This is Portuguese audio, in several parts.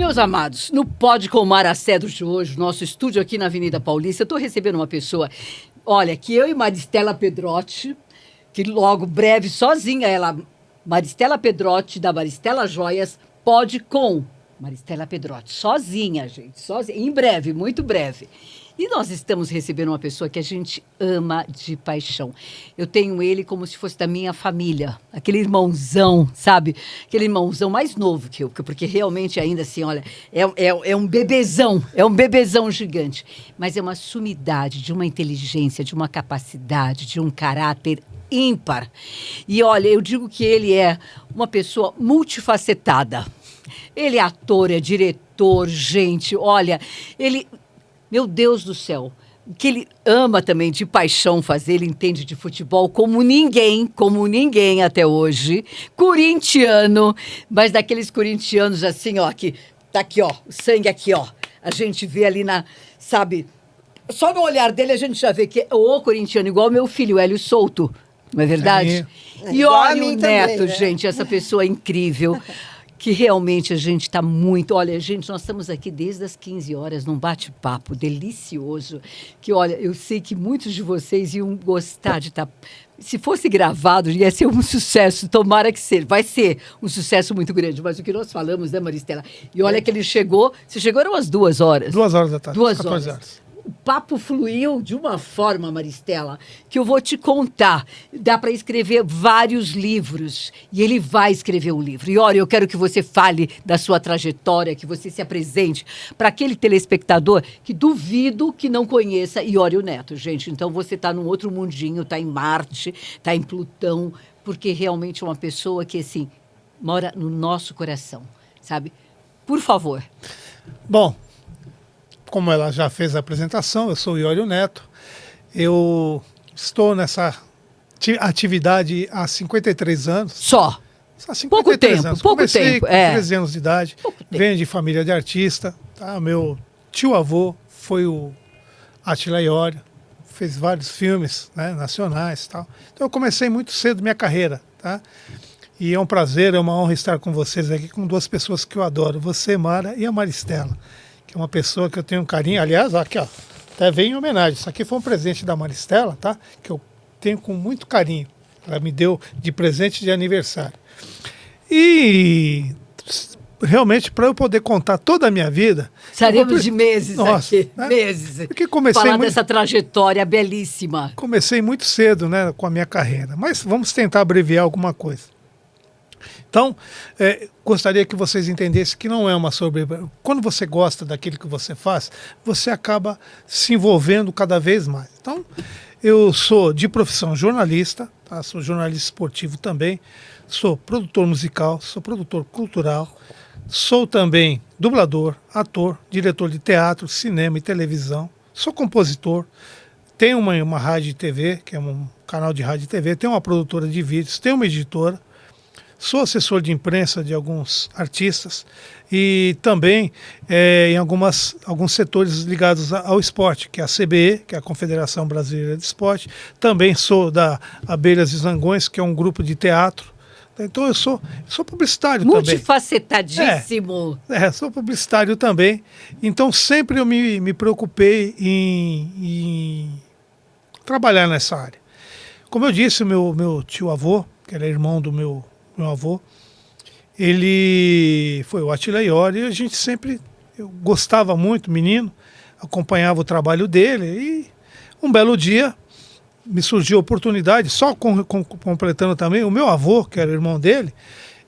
Meus amados, no Pode com Maracédo de hoje, nosso estúdio aqui na Avenida Paulista, eu estou recebendo uma pessoa, olha, que eu e Maristela Pedrotti, que logo, breve, sozinha, ela, Maristela Pedrotti, da Maristela Joias, pode com Maristela Pedrotti, sozinha, gente, sozinha, em breve, muito breve. E nós estamos recebendo uma pessoa que a gente ama de paixão. Eu tenho ele como se fosse da minha família. Aquele irmãozão, sabe? Aquele irmãozão mais novo que eu. Porque realmente ainda assim, olha, é um bebezão. É um bebezão gigante. Mas é uma sumidade de uma inteligência, de uma capacidade, de um caráter ímpar. E olha, eu digo que ele é uma pessoa multifacetada. Ele é ator, é diretor, gente, olha, ele... Meu Deus do céu, o que ele ama também de paixão fazer, ele entende de futebol como ninguém até hoje. Corintiano, mas daqueles corintianos assim, ó, que tá aqui, ó, o sangue aqui, ó. A gente vê ali sabe, só no olhar dele a gente já vê que é o corintiano, igual meu filho, Hélio Souto, não é verdade? E olha o Neto, também, né? Gente, essa pessoa é incrível. Que realmente a gente está muito... Olha, gente, nós estamos aqui desde as 15 horas num bate-papo delicioso, que, olha, eu sei que muitos de vocês iam gostar de estar... Se fosse gravado, ia ser um sucesso, tomara que seja. Vai ser um sucesso muito grande, mas o que nós falamos, né, Maristela? E olha que ele chegou... Você chegou, eram umas 2 horas. 2 horas da tarde, 14 horas. O papo fluiu de uma forma, Maristela, que eu vou te contar. Dá para escrever vários livros. E ele vai escrever um livro. E olha, eu quero que você fale da sua trajetória, que você se apresente para aquele telespectador que duvido que não conheça Iório Neto, gente. Então você está num outro mundinho, está em Marte, está em Plutão, porque realmente é uma pessoa que, assim, mora no nosso coração, sabe? Por favor. Bom, como ela já fez a apresentação, eu sou o Iório Neto. Eu estou nessa atividade há 53 anos. Só? Há 53 pouco tempo, anos. pouco Comecei tempo. com 13 anos de idade. Venho de família de artista. Tá? Meu tio-avô foi o Átila Iório. Fez vários filmes, né, nacionais e tal. Então eu comecei muito cedo minha carreira. Tá? E é um prazer, é uma honra estar com vocês aqui, com 2 pessoas que eu adoro. Você, Mara, e a Maristela. Que é uma pessoa que eu tenho um carinho, aliás, aqui ó, até veio em homenagem, isso aqui foi um presente da Maristela, tá? Que eu tenho com muito carinho, ela me deu de presente de aniversário. E realmente para eu poder contar toda a minha vida... Estaremos de meses. Nossa, aqui, né? Meses. Porque comecei falar dessa trajetória belíssima. Comecei muito cedo, né, com a minha carreira, mas vamos tentar abreviar alguma coisa. Então, gostaria que vocês entendessem que não é uma Quando você gosta daquilo que você faz, você acaba se envolvendo cada vez mais. Então, eu sou de profissão jornalista, tá? Sou jornalista esportivo também, sou produtor musical, sou produtor cultural, sou também dublador, ator, diretor de teatro, cinema e televisão, sou compositor, tenho uma rádio e TV, que é um canal de rádio e TV, tenho uma produtora de vídeos, tenho uma editora, sou assessor de imprensa de alguns artistas e também em alguns setores ligados ao esporte, que é a CBE, que é a Confederação Brasileira de Esporte. Também sou da Abelhas e Zangões, que é um grupo de teatro. Então eu sou publicitário também. Multifacetadíssimo. Sou publicitário também. Então sempre eu me preocupei em trabalhar nessa área. Como eu disse, o meu tio-avô, que era irmão do meu avô, ele foi o Átila Iório e a gente sempre, eu gostava muito, menino, acompanhava o trabalho dele e um belo dia me surgiu a oportunidade, só completando também, o meu avô, que era irmão dele,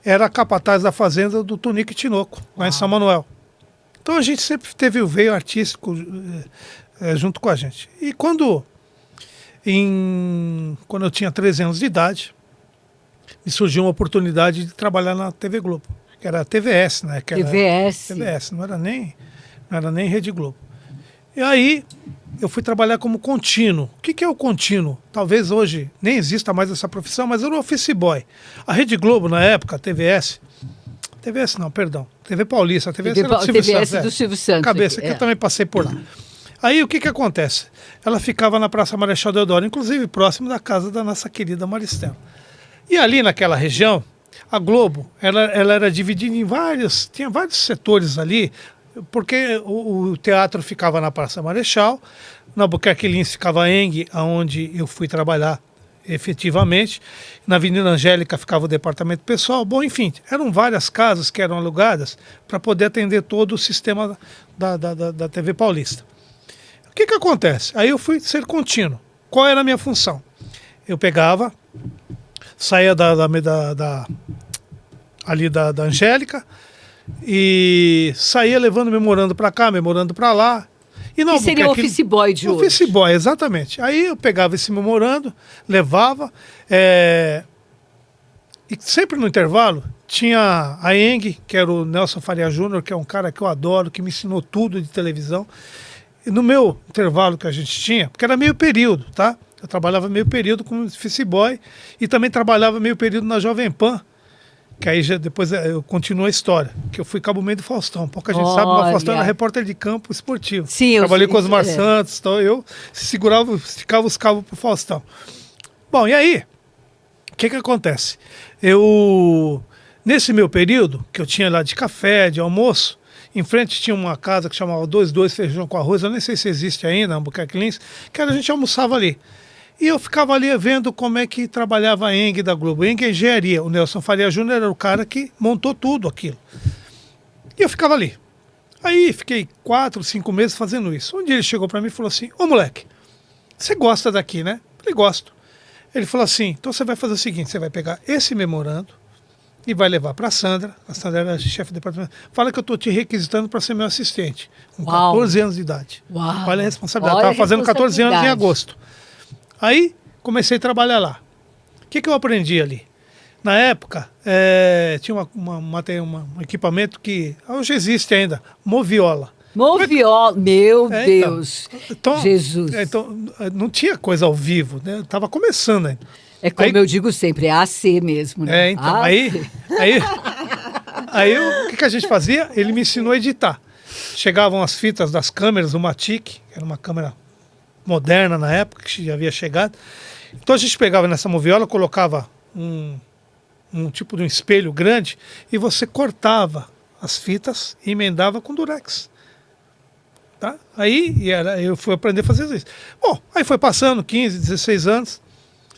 era capataz da fazenda do Tunico e Tinoco, lá em São Manuel. Então a gente sempre teve o veio artístico junto com a gente. E quando eu tinha 13 anos de idade, me surgiu uma oportunidade de trabalhar na TV Globo, que era a TVS, né? TVS, não era nem Rede Globo. E aí eu fui trabalhar como contínuo. O que é o contínuo? Talvez hoje nem exista mais essa profissão, mas eu era o office boy. A Rede Globo, na época, a TVS não, perdão, TV Paulista, a TVS era do Silvio Santos. TVS do Silvio Santos. Cabeça, que eu também passei por lá. Aí o que acontece? Ela ficava na Praça Marechal Deodoro, inclusive próximo da casa da nossa querida Maristela. E ali naquela região A Globo, ela era dividida em tinha vários setores ali, porque o teatro ficava na Praça Marechal, na Albuquerque Lins ficava a ENG, onde eu fui trabalhar efetivamente, na Avenida Angélica ficava o departamento pessoal, bom, enfim, eram várias casas que eram alugadas para poder atender todo o sistema da TV Paulista. O que acontece? Aí eu fui ser contínuo. Qual era a minha função? Eu pegava, saía ali da Angélica e saía levando memorando para cá, memorando para lá. E não, que seria o office boy de hoje. Office boy, exatamente. Aí eu pegava esse memorando, levava, e sempre no intervalo tinha a ENG, que era o Nelson Faria Júnior, que é um cara que eu adoro, que me ensinou tudo de televisão. E no meu intervalo que a gente tinha, porque era meio período, tá? Eu trabalhava meio período como office boy e também trabalhava meio período na Jovem Pan, que aí depois eu continuo a história, que eu fui cabo-meio do Faustão. Pouca gente sabe, mas o Faustão era repórter de campo esportivo. Sim, trabalhei com Osmar Santos, então eu esticava os cabos pro Faustão. Bom, e aí, o que acontece? Nesse meu período, que eu tinha lá de café, de almoço, em frente tinha uma casa que chamava 22 Feijão com Arroz, eu nem sei se existe ainda, na Albuquerque Lins, que a gente almoçava ali. E eu ficava ali vendo como é que trabalhava a ENG da Globo. A ENG é engenharia. O Nelson Faria Júnior era o cara que montou tudo aquilo. E eu ficava ali. Aí fiquei 4, 5 meses fazendo isso. Um dia ele chegou para mim e falou assim: ô moleque, você gosta daqui, né? Eu falei, gosto. Ele falou assim: então você vai fazer o seguinte, você vai pegar esse memorando e vai levar para a Sandra era chefe do departamento, fala que eu estou te requisitando para ser meu assistente, com 14 anos de idade. Uau. Olha a responsabilidade, estava fazendo 14 anos em agosto. Aí comecei a trabalhar lá. O que eu aprendi ali? Na época, tinha um equipamento que hoje existe ainda, moviola. Moviola, meu Deus, então, Jesus. Então, não tinha coisa ao vivo, né? Estava começando ainda. É como eu digo sempre, é AC mesmo, né? Então, aí o que a gente fazia? Ele me ensinou a editar. Chegavam as fitas das câmeras, o Matic, que era uma câmera moderna na época, que já havia chegado. Então a gente pegava nessa moviola, colocava um tipo de um espelho grande e você cortava as fitas e emendava com durex. Tá? Aí eu fui aprender a fazer isso. Bom, aí foi passando 15, 16 anos,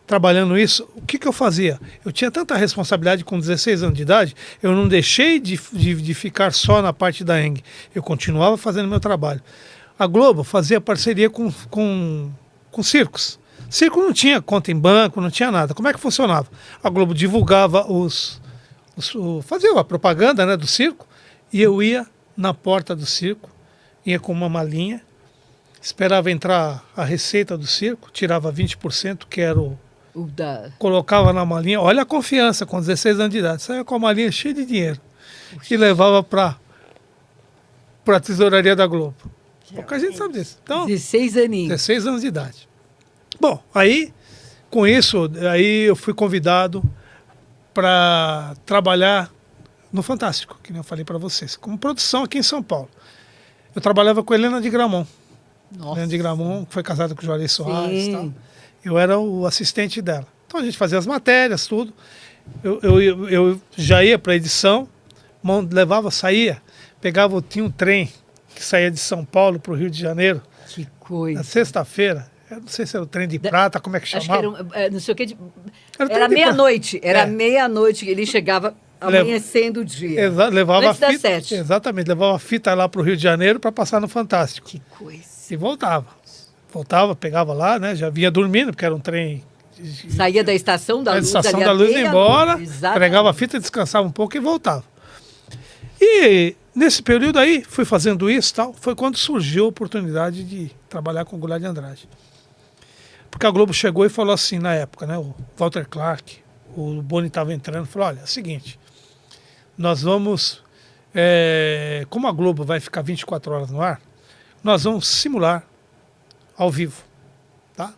trabalhando isso. O que eu fazia? Eu tinha tanta responsabilidade com 16 anos de idade, eu não deixei de ficar só na parte da ENG. Eu continuava fazendo meu trabalho. A Globo fazia parceria com circos. Circo não tinha conta em banco, não tinha nada. Como é que funcionava? A Globo divulgava fazia a propaganda, né, do circo, e eu ia na porta do circo, ia com uma malinha, esperava entrar a receita do circo, tirava 20%, que era colocava na malinha. Olha a confiança, com 16 anos de idade. Saia com a malinha cheia de dinheiro. E levava para a tesouraria da Globo. Pouca gente sabe disso. Então, 16 aninhos. 16 anos de idade. Bom, aí, com isso, aí eu fui convidado para trabalhar no Fantástico, que nem eu falei para vocês, como produção aqui em São Paulo. Eu trabalhava com Helena de Gramont. Nossa. Helena de Gramont, que foi casada com o Juarez Soares e tal. Eu era o assistente dela. Então a gente fazia as matérias, tudo. Eu já ia para a edição, saía, tinha um trem que saía de São Paulo para o Rio de Janeiro. Que coisa. Na sexta-feira, eu não sei se era o trem de prata, como é que chamava. Acho que era, não sei o que. Era meia-noite. Era meia-noite que ele chegava amanhecendo o dia. Levava antes das 7. Exatamente, levava a fita lá para o Rio de Janeiro para passar no Fantástico. Que coisa. E voltava. Voltava, pegava lá, né? Já vinha dormindo, porque era um trem. Saía da Estação da Luz. Da Estação da Luz ia embora, pegava a fita, descansava um pouco e voltava. E nesse período aí, fui fazendo isso e tal, foi quando surgiu a oportunidade de trabalhar com o Goulart de Andrade. Porque a Globo chegou e falou assim na época, né? O Walter Clark, o Boni estava entrando, falou: olha, é o seguinte, nós vamos, como a Globo vai ficar 24 horas no ar, nós vamos simular ao vivo, tá?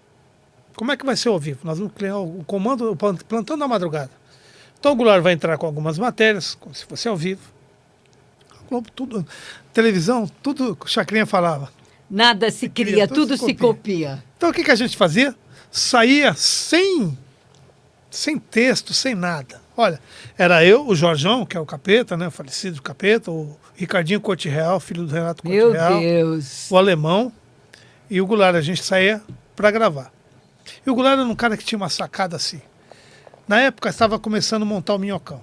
Como é que vai ser ao vivo? Nós vamos criar o comando, o plantão da madrugada. Então o Goulart vai entrar com algumas matérias, como se fosse ao vivo. A Globo, tudo, televisão, tudo que o Chacrinha falava. Nada se cria, tudo se copia. Então o que a gente fazia? Saía sem texto, sem nada. Olha, era eu, o Jorjão, que é o Capeta, né? O falecido Capeta, o Ricardinho Corte Real, filho do Renato Corte Meu Real, Deus. o Alemão e o Goulart. A gente saía para gravar. E o Goulart era um cara que tinha uma sacada assim. Na época, estava começando a montar o Minhocão.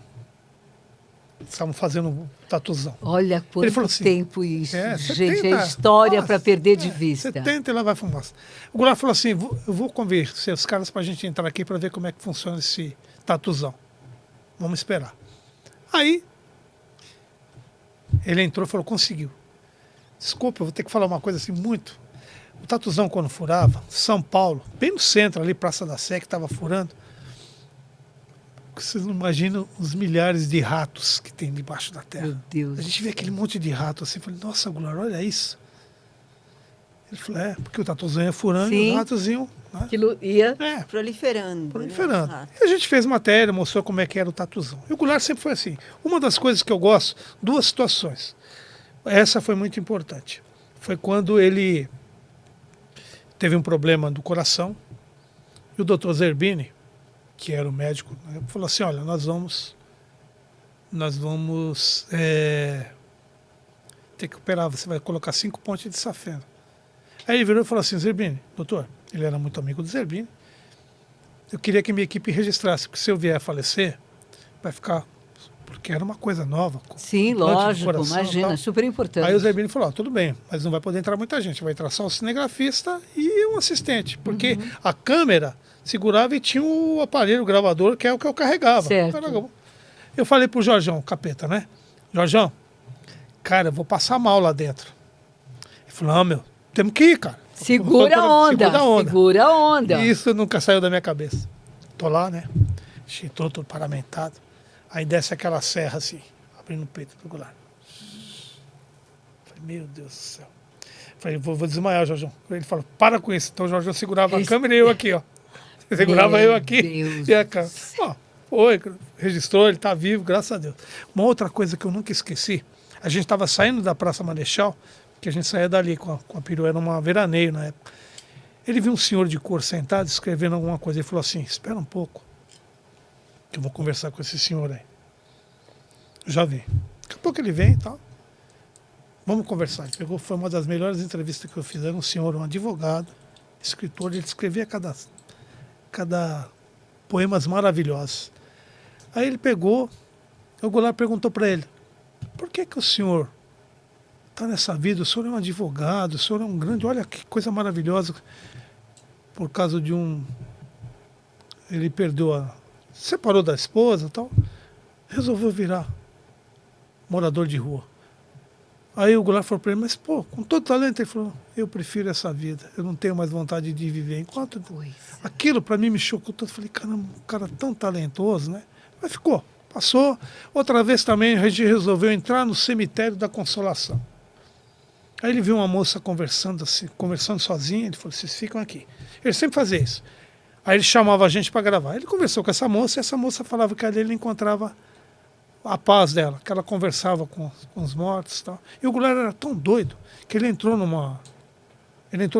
Estavam fazendo um tatuzão. Olha Ele quanto falou assim, tempo isso, gente. 70, É história para perder de é, vista. 70 e lá vai fumaça. O Goulart falou assim, eu vou convencer os caras para a gente entrar aqui para ver como é que funciona esse tatuzão. Vamos esperar. Aí, ele entrou e falou, conseguiu. Desculpa, eu vou ter que falar uma coisa assim muito... O tatuzão, quando furava, São Paulo, bem no centro ali, Praça da Sé, que estava furando, vocês não imaginam os milhares de ratos que tem debaixo da terra. Meu Deus. A gente vê aquele monte de rato assim, falei, nossa, Goulart, olha isso. Ele falou, porque o tatuzão ia furando e Sim. os ratos iam... Né? Aquilo ia... Proliferando. Proliferando. Né? E a gente fez matéria, mostrou como é que era o tatuzão. E o Goulart sempre foi assim. Uma das coisas que eu gosto, duas situações. Essa foi muito importante. Foi quando ele teve um problema do coração e o doutor Zerbini, que era o médico, né, falou assim, olha, nós vamos ter que operar, você vai colocar 5 pontes de safena. Aí ele virou e falou assim, Zerbini, doutor, ele era muito amigo do Zerbini, eu queria que minha equipe registrasse, porque se eu vier a falecer, vai ficar... Porque era uma coisa nova. Sim, implante do lógico, coração e imagina, tal. super importante. Aí o Zerbini falou, tudo bem, mas não vai poder entrar muita gente, vai entrar só o cinegrafista e um assistente, porque a câmera segurava e tinha o aparelho o gravador, que é o que eu carregava. Certo. Eu falei pro Jorjão, Capeta, né? Jorjão, cara, eu vou passar mal lá dentro. Ele falou, não, meu, temos que ir, cara. Segura a onda, segura a onda. E isso nunca saiu da minha cabeça. Tô lá, né? Chitou todo paramentado. Aí desce aquela serra assim, abrindo o peito do Goulart. Falei, meu Deus do céu. Falei, vou desmaiar, Jorjão. Ele falou, para com isso. Então o Jorjão segurava a câmera e eu aqui, ó. Segurava eu aqui Deus e a câmera. Ó, foi, registrou, ele tá vivo, graças a Deus. Uma outra coisa que eu nunca esqueci, a gente estava saindo da Praça Marechal, que a gente saía dali com a perua, era uma veraneio na época. Ele viu um senhor de cor sentado escrevendo alguma coisa. Ele falou assim, espera um pouco, que eu vou conversar com esse senhor aí. Já vi. Daqui a pouco ele vem e tal. Vamos conversar. Ele pegou, foi uma das melhores entrevistas que eu fiz. Era um senhor, um advogado, escritor. Ele escrevia cada poemas maravilhosos. Aí ele pegou, o Goulart perguntou para ele, por que o senhor está nessa vida? O senhor é um advogado, o senhor é um grande... Olha que coisa maravilhosa. Por causa de um... Ele separou da esposa e tal. Resolveu virar morador de rua. Aí o Goulart falou para ele, mas pô, com todo talento, ele falou, eu prefiro essa vida, eu não tenho mais vontade de viver. Enquanto aquilo para mim me chocou todo, eu falei, caramba, um cara tão talentoso, né? Mas ficou, passou. Outra vez também a gente resolveu entrar no cemitério da Consolação. Aí ele viu uma moça conversando sozinha, ele falou, vocês ficam aqui. Ele sempre fazia isso. Aí ele chamava a gente para gravar. Ele conversou com essa moça e essa moça falava que ali ele encontrava a paz dela, que ela conversava com os mortos e tal. E o Goulart era tão doido que ele entrou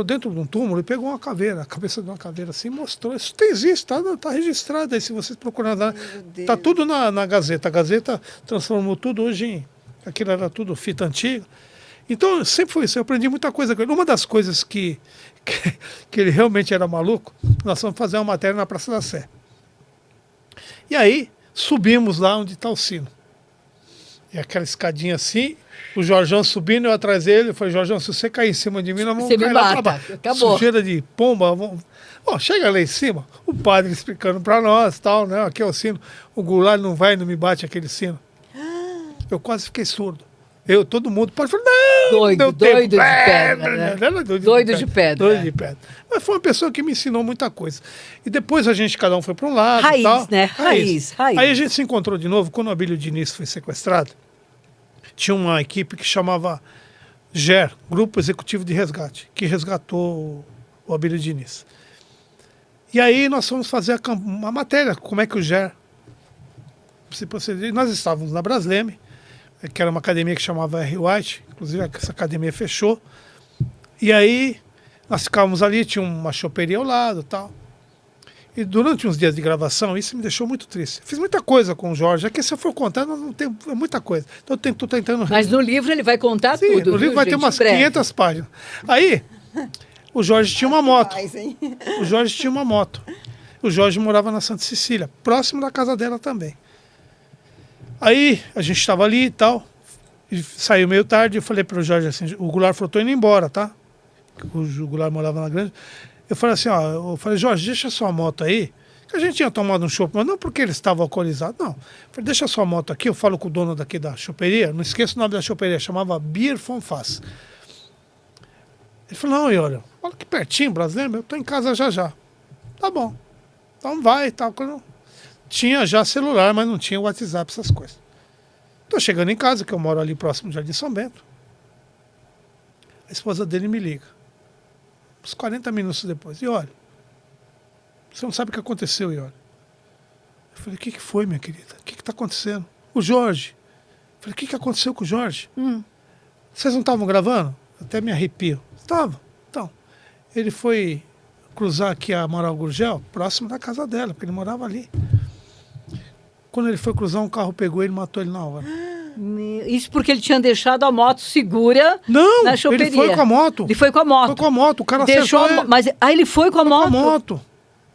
dentro de um túmulo e pegou uma caveira, a cabeça de uma caveira assim, mostrou. Isso existe, tá registrado aí, se vocês procurarem. Tá tudo na Gazeta. A Gazeta transformou tudo hoje em... Aquilo era tudo fita antiga. Então, sempre foi isso. Eu aprendi muita coisa com ele. Uma das coisas que ele realmente era maluco, nós fomos fazer uma matéria na Praça da Sé. E aí, subimos lá onde está o sino. E aquela escadinha assim, o Jorjão subindo, eu atrás dele, eu falei, Jorjão, se você cair em cima de mim, nós vamos cair lá pra baixo. Acabou. Sujeira de pomba. Chega lá em cima, o padre explicando para nós, tal, né? Aqui é o sino. O Goulart não me bate aquele sino. Eu quase fiquei surdo. Todo mundo pode falar, não, doido de pedra. Né? Doido de pedra. Mas foi uma pessoa que me ensinou muita coisa. E depois cada um foi para um lado. Raiz, e tal. né? Raiz. Aí a gente se encontrou de novo. Quando o Abílio Diniz foi sequestrado, tinha uma equipe que chamava GER, Grupo Executivo de Resgate, que resgatou o Abílio Diniz. E aí nós fomos fazer uma matéria, como é que o GER se procedia. Nós estávamos na Brasleme, que era uma academia que chamava R. White, inclusive essa academia fechou. E aí nós ficávamos ali, tinha uma choperia ao lado e tal. E durante uns dias de gravação, isso me deixou muito triste. Fiz muita coisa com o Jorge, é que se eu for contar, não tem muita coisa. Então eu estou tentando... Mas no livro ele vai contar Sim, tudo, no livro vai ter umas 500 páginas. Aí, o Jorge tinha uma moto. O Jorge tinha uma moto. O Jorge morava na Santa Cecília, próximo da casa dela também. Aí, a gente estava ali e tal, e saiu meio tarde, eu falei para o Jorge assim, o Goulart falou, tô indo embora, tá? O Goulart morava na Grande. Eu falei assim, ó, Jorge, deixa sua moto aí, que a gente tinha tomado um chopp, mas não porque ele estava alcoolizado, não. Eu falei, deixa sua moto aqui, eu falo com o dono daqui da choperia, não esqueço o nome da choperia, chamava Beer Fonfaz. Ele falou, não, Iório, olha que pertinho, brasileiro, eu tô em casa já já. Tá bom, então vai e tal. Tinha já celular, mas não tinha WhatsApp, essas coisas. Tô chegando em casa, que eu moro ali próximo do Jardim São Bento. A esposa dele me liga. Uns 40 minutos depois. E olha, você não sabe o que aconteceu, Iório. Eu falei, o que foi, minha querida? O que está acontecendo? O Jorge. Eu falei, o que aconteceu com o Jorge? Vocês não estavam gravando? Até me arrepio. Estava. Então, ele foi cruzar aqui a Amaral Gurgel, próximo da casa dela, porque ele morava ali. Quando ele foi cruzar, um carro pegou ele e matou ele na hora. Isso porque ele tinha deixado a moto segura na choperia. Ele foi com a moto. Ele foi com a moto. Foi com a moto, o cara deixou acertou ele. Mas ele foi com a moto? Com a moto.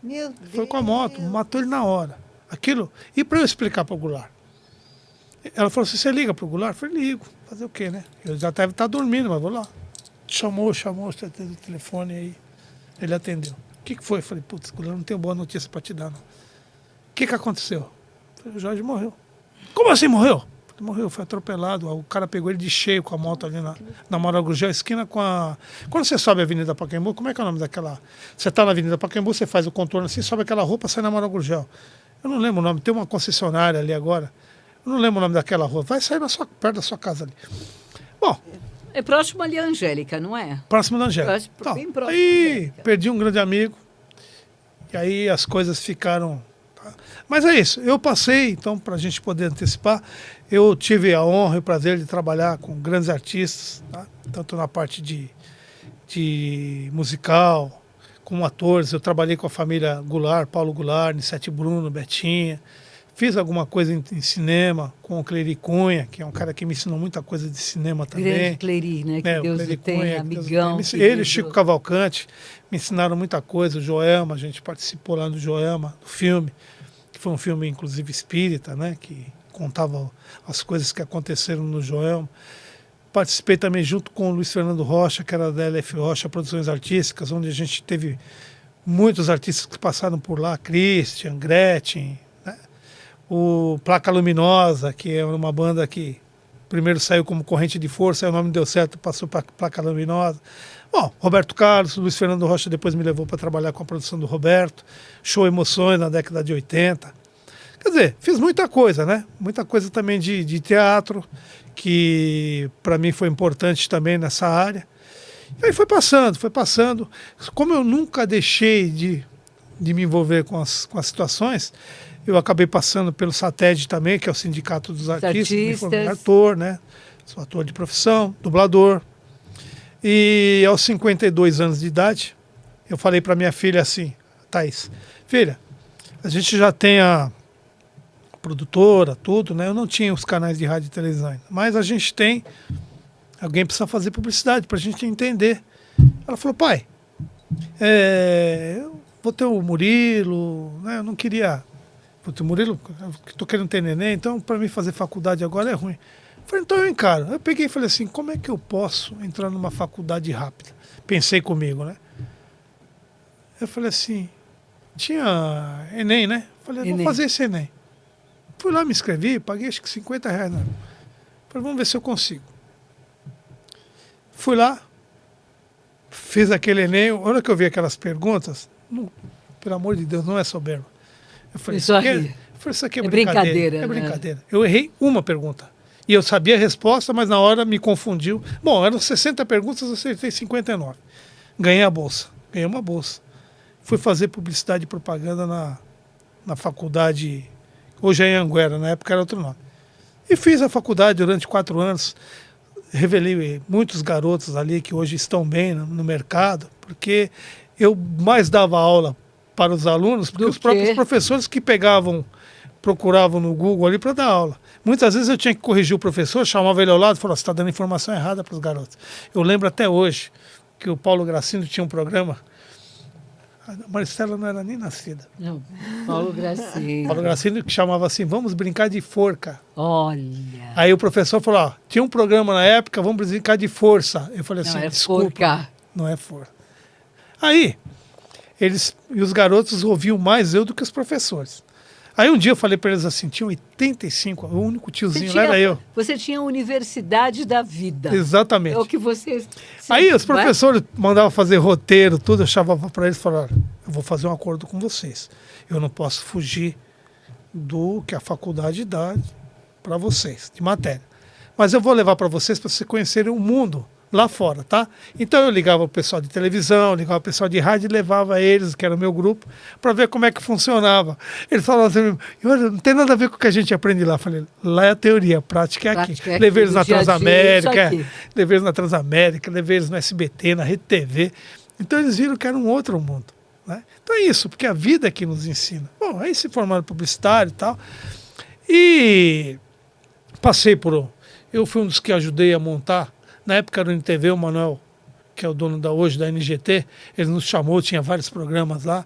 Meu Deus. Foi com a moto, matou ele na hora. Aquilo. E para eu explicar para o Goulart? Ela falou assim, você liga para o Goulart? Eu falei, ligo. Fazer o quê, né? Eu já deve estar dormindo, mas vou lá. Chamou o telefone aí. Ele atendeu. O que foi? Eu falei, putz, Goulart, não tenho boa notícia para te dar, não. O que aconteceu? Eu falei, o Jorge morreu. Como assim morreu? Ele morreu, foi atropelado. O cara pegou ele de cheio com a moto ali na Amaral Gurgel, esquina com a... Quando você sobe a Avenida Pacaembu, como é que é o nome daquela... Você está na Avenida Pacaembu, você faz o contorno assim, sobe aquela rua, sai na Amaral Gurgel. Eu não lembro o nome, tem uma concessionária ali agora. Eu não lembro o nome daquela rua. Vai sair perto da sua casa ali. Bom... É próximo ali a Angélica, não é? Próximo da Angélica. Então, bem próximo aí perdi um grande amigo. E aí as coisas ficaram... Tá? Mas é isso. Eu passei, então, para a gente poder antecipar, eu tive a honra e o prazer de trabalhar com grandes artistas, tá? Tanto na parte de musical, como atores. Eu trabalhei com a família Goulart, Paulo Goulart, Nissete Bruno, Betinha. Fiz alguma coisa em cinema com o Clery Cunha, que é um cara que me ensinou muita coisa de cinema também. Grande Clery, né? Que Deus o tenha, amigão. Ele e Chico Cavalcante me ensinaram muita coisa. O Joelma, a gente participou lá do Joelma, do filme, que foi um filme, inclusive, espírita, né? Que contava as coisas que aconteceram no Joelma. Participei também junto com o Luiz Fernando Rocha, que era da LF Rocha Produções Artísticas, onde a gente teve muitos artistas que passaram por lá, Christian, Gretchen, o Placa Luminosa, que é uma banda que primeiro saiu como Corrente de Força, aí o nome deu certo, passou para Placa Luminosa. Bom, Roberto Carlos, Luiz Fernando Rocha depois me levou para trabalhar com a produção do Roberto, Show Emoções na década de 80. Quer dizer, fiz muita coisa, né? Muita coisa também de teatro, que para mim foi importante também nessa área. E aí foi passando. Como eu nunca deixei de me envolver com as situações, eu acabei passando pelo SATED também, que é o Sindicato dos Artistas. Me formei ator, né? Sou ator de profissão, dublador. E aos 52 anos de idade, eu falei para minha filha assim, Thaís, filha, a gente já tem a produtora, tudo, né? Eu não tinha os canais de rádio e televisão, mas a gente tem, alguém precisa fazer publicidade para a gente entender. Ela falou, pai, eu vou ter o Murilo, né? Eu não queria... Putz, o Murilo, estou querendo ter neném, então para mim fazer faculdade agora é ruim. Eu falei, então eu encaro. Eu peguei e falei assim, como é que eu posso entrar numa faculdade rápida? Pensei comigo, né? Eu falei assim, tinha Enem, né? Falei, vou fazer esse Enem. Fui lá, me inscrevi, paguei acho que R$50, né? Falei, vamos ver se eu consigo. Fui lá, fiz aquele Enem, a hora que eu vi aquelas perguntas, não, pelo amor de Deus, não é soberbo. Eu falei, isso aqui é brincadeira. É brincadeira. Né? Eu errei uma pergunta. E eu sabia a resposta, mas na hora me confundiu. Bom, eram 60 perguntas, eu acertei 59. Ganhei a bolsa. Ganhei uma bolsa. Fui fazer publicidade e propaganda na faculdade, hoje é em Anguera, na época era outro nome. E fiz a faculdade durante 4 anos. Revelei muitos garotos ali que hoje estão bem no mercado, porque eu mais dava aula para os alunos, porque Do os próprios quê? professores que procuravam no Google ali para dar aula. Muitas vezes eu tinha que corrigir o professor, chamava ele ao lado e falava, você está dando informação errada para os garotos. Eu lembro até hoje que o Paulo Gracindo tinha um programa, a Maristela não era nem nascida. Não, Paulo Gracindo. Paulo Gracindo que chamava assim, vamos brincar de forca. Olha. Aí o professor falou, ó, tinha um programa na época, vamos brincar de força. Eu falei Não, assim, é desculpa, forca. não é força. Aí, e os garotos ouviam mais eu do que os professores. Aí um dia eu falei para eles assim, tinha 85, o único tiozinho lá era eu. Você tinha a Universidade da Vida. Exatamente. É o que você... Aí os Não é? professores mandavam fazer roteiro, tudo, eu chamava para eles e falava, olha, eu vou fazer um acordo com vocês. Eu não posso fugir do que a faculdade dá para vocês, de matéria. Mas eu vou levar para vocês conhecerem o mundo lá fora, tá? Então eu ligava o pessoal de televisão, ligava o pessoal de rádio e levava eles, que era o meu grupo, para ver como é que funcionava. Eles falavam assim, olha, não tem nada a ver com o que a gente aprende lá. Eu falei, lá é a teoria, a prática é aqui. Prática é aqui, Levei eles do na dia a dia, Transamérica, isso aqui. levei eles na Transamérica, levei eles no SBT, na Rede TV. Então eles viram que era um outro mundo, né? Então é isso, porque a vida é que nos ensina. Bom, aí se formaram publicitário e tal. E passei por... Eu fui um dos que ajudei a montar. Na época era o NTV, o Manuel, que é o dono hoje da NGT, ele nos chamou, tinha vários programas lá,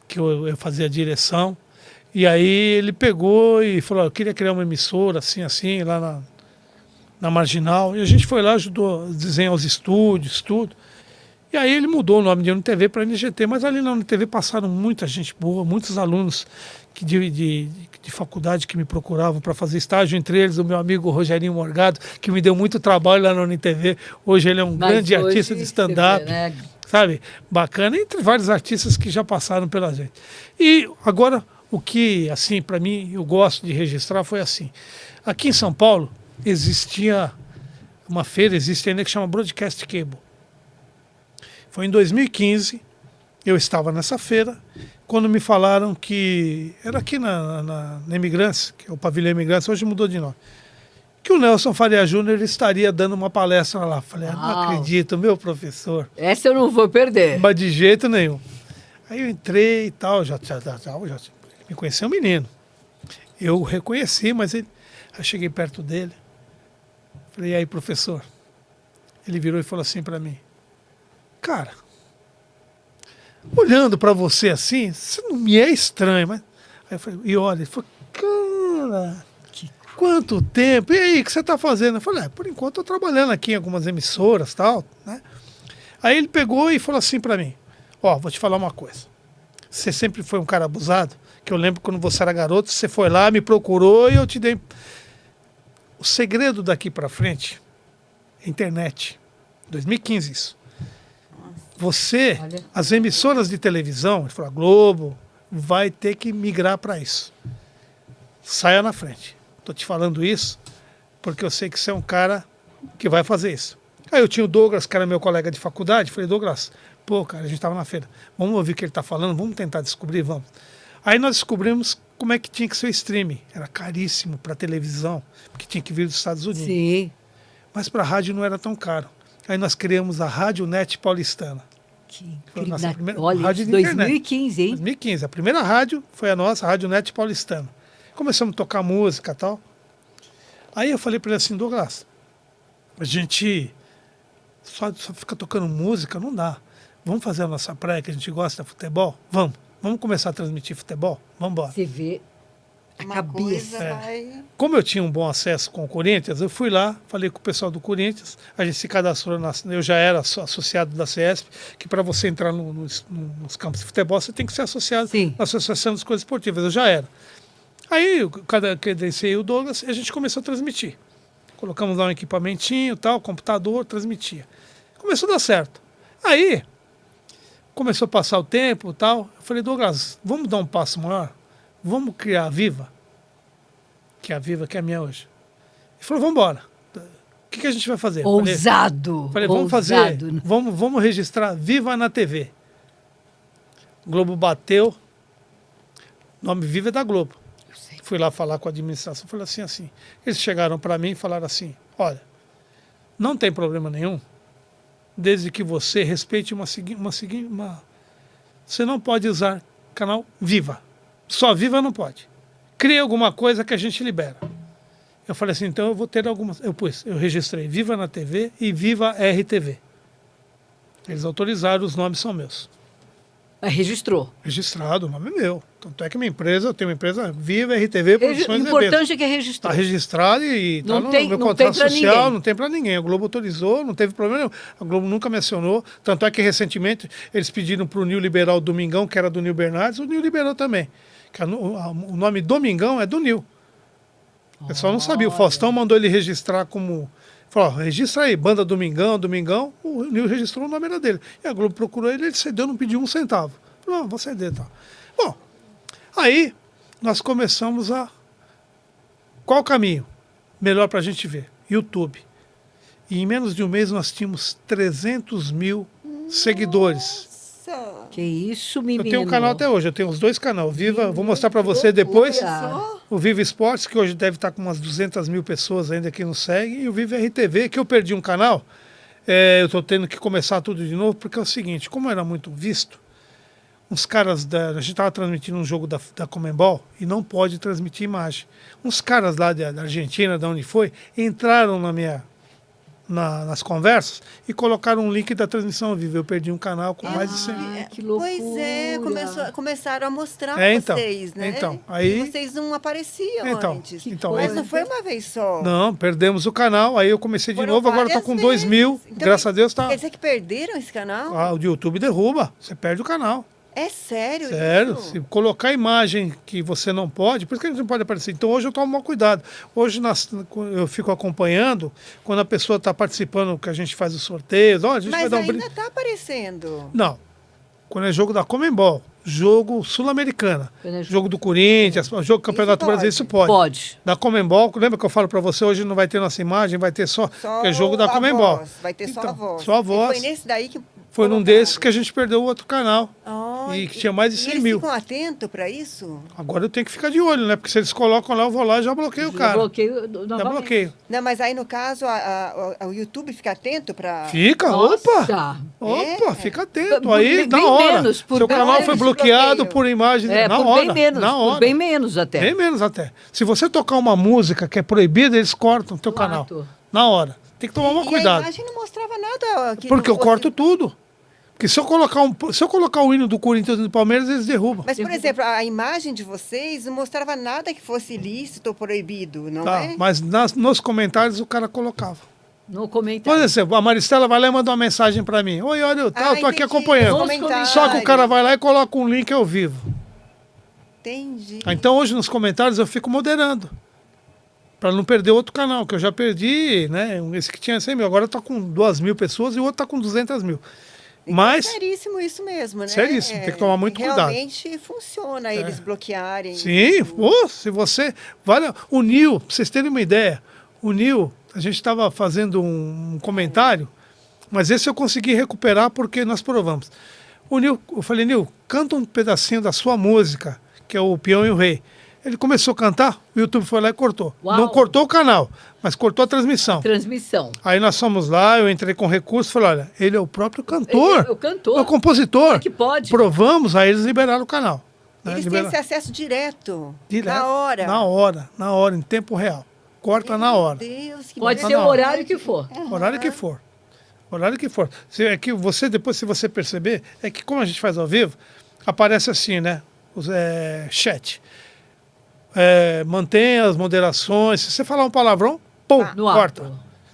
que eu fazia a direção. E aí ele pegou e falou, eu queria criar uma emissora assim, lá na Marginal. E a gente foi lá, ajudou a desenhar os estúdios, tudo. E aí ele mudou o nome de NTV para NGT, mas ali na NTV passaram muita gente boa, muitos alunos de faculdade que me procuravam para fazer estágio, entre eles o meu amigo Rogerinho Morgado, que me deu muito trabalho lá na NTV. Hoje ele é um Mas grande hoje artista de você stand-up, vê, né? sabe? Bacana, entre vários artistas que já passaram pela gente. E agora, o que, assim, para mim, eu gosto de registrar foi assim. Aqui em São Paulo, existia uma feira, existe ainda, que chama Broadcast Cable. Foi em 2015, eu estava nessa feira, quando me falaram que era aqui na Imigrantes, que é o Pavilhão Imigrantes, hoje mudou de nome, que o Nelson Faria Júnior estaria dando uma palestra lá. Falei, não Uau. acredito, meu professor. Essa eu não vou perder. Mas de jeito nenhum. Aí eu entrei e tal, já me conheceu um menino. Eu o reconheci, mas eu cheguei perto dele. Falei, e aí, professor? Ele virou e falou assim para mim, cara, olhando para você assim, você não me é estranho, mas... Aí eu falei, e olha, ele falou, cara, quanto tempo? E aí, o que você está fazendo? Eu falei, por enquanto eu estou trabalhando aqui em algumas emissoras e tal, né? Aí ele pegou e falou assim para mim, ó, vou te falar uma coisa, você sempre foi um cara abusado, que eu lembro quando você era garoto, você foi lá, me procurou e eu te dei... O segredo daqui para frente é internet, 2015 isso. Você, Olha. as emissoras de televisão, ele falou, a Globo, vai ter que migrar para isso. Saia na frente. Estou te falando isso porque eu sei que você é um cara que vai fazer isso. Aí eu tinha o Douglas, que era meu colega de faculdade, falei, Douglas, pô, cara, a gente estava na feira, vamos ouvir o que ele está falando, vamos tentar descobrir, vamos. Aí nós descobrimos como é que tinha que ser o streaming. Era caríssimo para televisão, porque tinha que vir dos Estados Unidos. Sim. Mas para a rádio não era tão caro. Aí nós criamos a Rádio Net Paulistana. Foi a nossa primeira Olha, rádio isso, de internet. 2015, hein? 2015. A primeira rádio foi a nossa, a Rádio Net Paulistana. Começamos a tocar música e tal. Aí eu falei para ele assim, Douglas, a gente só fica tocando música, não dá. Vamos fazer a nossa praia, que a gente gosta de futebol? Vamos. Vamos começar a transmitir futebol? Vamos embora. Você vê a Uma cabeça. coisa vai... Como eu tinha um bom acesso com o Corinthians, eu fui lá, falei com o pessoal do Corinthians, a gente se cadastrou, eu já era associado da CESP, que para você entrar nos campos de futebol, você tem que ser associado Sim. na Associação das Coisas Esportivas, eu já era. Aí, credenciei o Douglas e a gente começou a transmitir. Colocamos lá um equipamentinho, tal, computador, transmitia. Começou a dar certo. Aí, começou a passar o tempo e tal, eu falei, Douglas, vamos dar um passo maior? Vamos criar a Viva, que é a Viva que é a minha hoje. Ele falou, vamos embora. O que a gente vai fazer? Ousado. Falei, vamos fazer, ousado. vamos registrar Viva na TV. O Globo bateu, o nome Viva é da Globo. Eu sei. Fui lá falar com a administração, falei assim. Eles chegaram para mim e falaram assim, olha, não tem problema nenhum, desde que você respeite você não pode usar canal Viva. Só Viva não pode. Cria alguma coisa que a gente libera. Eu falei assim, então eu vou ter algumas... Eu registrei Viva na TV e Viva RTV. Eles autorizaram, os nomes são meus. Registrou. Registrado, o nome é meu. Tanto é que minha empresa, eu tenho uma empresa Viva RTV Produções O importante é que registrou. Está registrado e está no meu contrato social, não tem para ninguém. A Globo autorizou, não teve problema nenhum. A Globo nunca me acionou. Tanto é que recentemente eles pediram para o Nil liberar o Domingão, que era do Nil Bernardes, o Nil liberou também. Que o nome Domingão é do Nil. O pessoal não sabia. O Faustão mandou ele registrar como... Falou, registra aí, banda Domingão, Domingão. O Nil registrou, o nome era dele. E a Globo procurou ele cedeu, não pediu um centavo. Falou, não, vou ceder, tá. Bom, aí nós começamos a... Qual o caminho melhor para a gente ver? YouTube. E em menos de um mês nós tínhamos 300 mil seguidores. Que isso, menino. Eu tenho um canal até hoje, eu tenho os 2 canais. Viva, vou mostrar para você depois. O Viva Esportes, que hoje deve estar com umas 200 mil pessoas ainda que nos seguem. E o Viva RTV, que eu perdi um canal. Eu estou tendo que começar tudo de novo, porque é o seguinte, como era muito visto, uns caras a gente estava transmitindo um jogo da Conmebol e não pode transmitir imagem. Uns caras lá da Argentina, de onde foi, entraram nas conversas e colocaram um link da transmissão ao vivo. Eu perdi um canal com mais de 100 mil. Que loucura. Pois é, começaram a mostrar então, vocês, né? então, aí- E vocês não apareciam Então, antes. então, Mas aí- não foi uma vez só. Não, perdemos o canal, aí eu comecei de Foram novo, agora estou várias com 2 mil, vezes. Então, graças a Deus tá. Quer dizer que perderam esse canal? O YouTube derruba, você perde o canal. É sério Sério, isso? se colocar imagem que você não pode, por isso que a gente não pode aparecer. Então hoje eu tomo maior cuidado. Hoje eu fico acompanhando, quando a pessoa está participando, que a gente faz os sorteios, a gente vai Mas dar um ainda brinde. está aparecendo. Não, quando é jogo da Conmebol, jogo sul-americana, Quando é jogo do Corinthians, jogo do Campeonato pode. Brasileiro, isso pode. Pode. Da Conmebol, lembra que eu falo para você, hoje não vai ter nossa imagem, vai ter só que é jogo da a Conmebol. voz, vai ter só Então, a voz. só a voz. E foi nesse daí que Foi num colocaram. desses que a gente perdeu o outro canal. E que tinha mais de 100 eles mil. ficam atentos para isso? Agora eu tenho que ficar de olho, né? Porque se eles colocam lá, eu vou lá e já bloqueio o cara. Bloqueio Já novamente. bloqueio. Não, mas aí no caso o YouTube fica atento para... Fica, Nossa. opa, É. fica atento. Por Aí, bem na hora. menos, por Seu bem canal foi menos de bloqueado bloqueio. por imagem na Por hora. bem menos. Na hora. Por bem menos até. Bem menos até. Se você tocar uma música que é proibida, eles cortam o teu canal. Corto. Na hora. Tem que tomar um E a cuidado. imagem não mostrava nada. Que Porque não eu fosse- corto tudo. Porque se eu colocar o hino do Corinthians e do Palmeiras, eles derrubam. Mas, por exemplo, a imagem de vocês não mostrava nada que fosse ilícito ou proibido, não Tá, é? mas nos comentários o cara colocava. No Por comentário. exemplo, a Maristela vai lá e manda uma mensagem pra mim. Oi, olha, eu tô aqui entendi. acompanhando. Nos comentários. Só que o cara vai lá e coloca um link ao vivo. Entendi. Então hoje nos comentários eu fico moderando. Pra não perder outro canal, que eu já perdi, né? Esse que tinha 100 mil. Agora tá com 2 mil pessoas e o outro tá com 200 mil. Então, Mas, seríssimo isso mesmo, né? Seríssimo, tem que tomar muito cuidado. Realmente funciona eles bloquearem. sim, pô, se você... Vale, o Nil, pra vocês terem uma ideia, o Nil, a gente estava fazendo um comentário, mas esse eu consegui recuperar porque nós provamos. O Nil, eu falei, Nil, canta um pedacinho da sua música, que é o Peão e o Rei. Ele começou a cantar, o YouTube foi lá e cortou. Uau. Não cortou o canal, mas cortou a transmissão. Transmissão. Aí nós fomos lá, eu entrei com recurso, falei, olha, ele é o próprio cantor. Ele é o cantor. É o compositor. Como é que pode? Provamos, aí eles liberaram o canal. né? Eles têm Liberaram. esse acesso direto, Direto. na hora. Na hora, em tempo real. Corta na hora. Meu Deus, que Pode Não, ser o não. horário que for. Horário que for. Horário que for. É que você, depois, se você perceber, é que como a gente faz ao vivo, aparece assim, né? Chat. Mantenha as moderações. Se você falar um palavrão, pum, No ar. corta.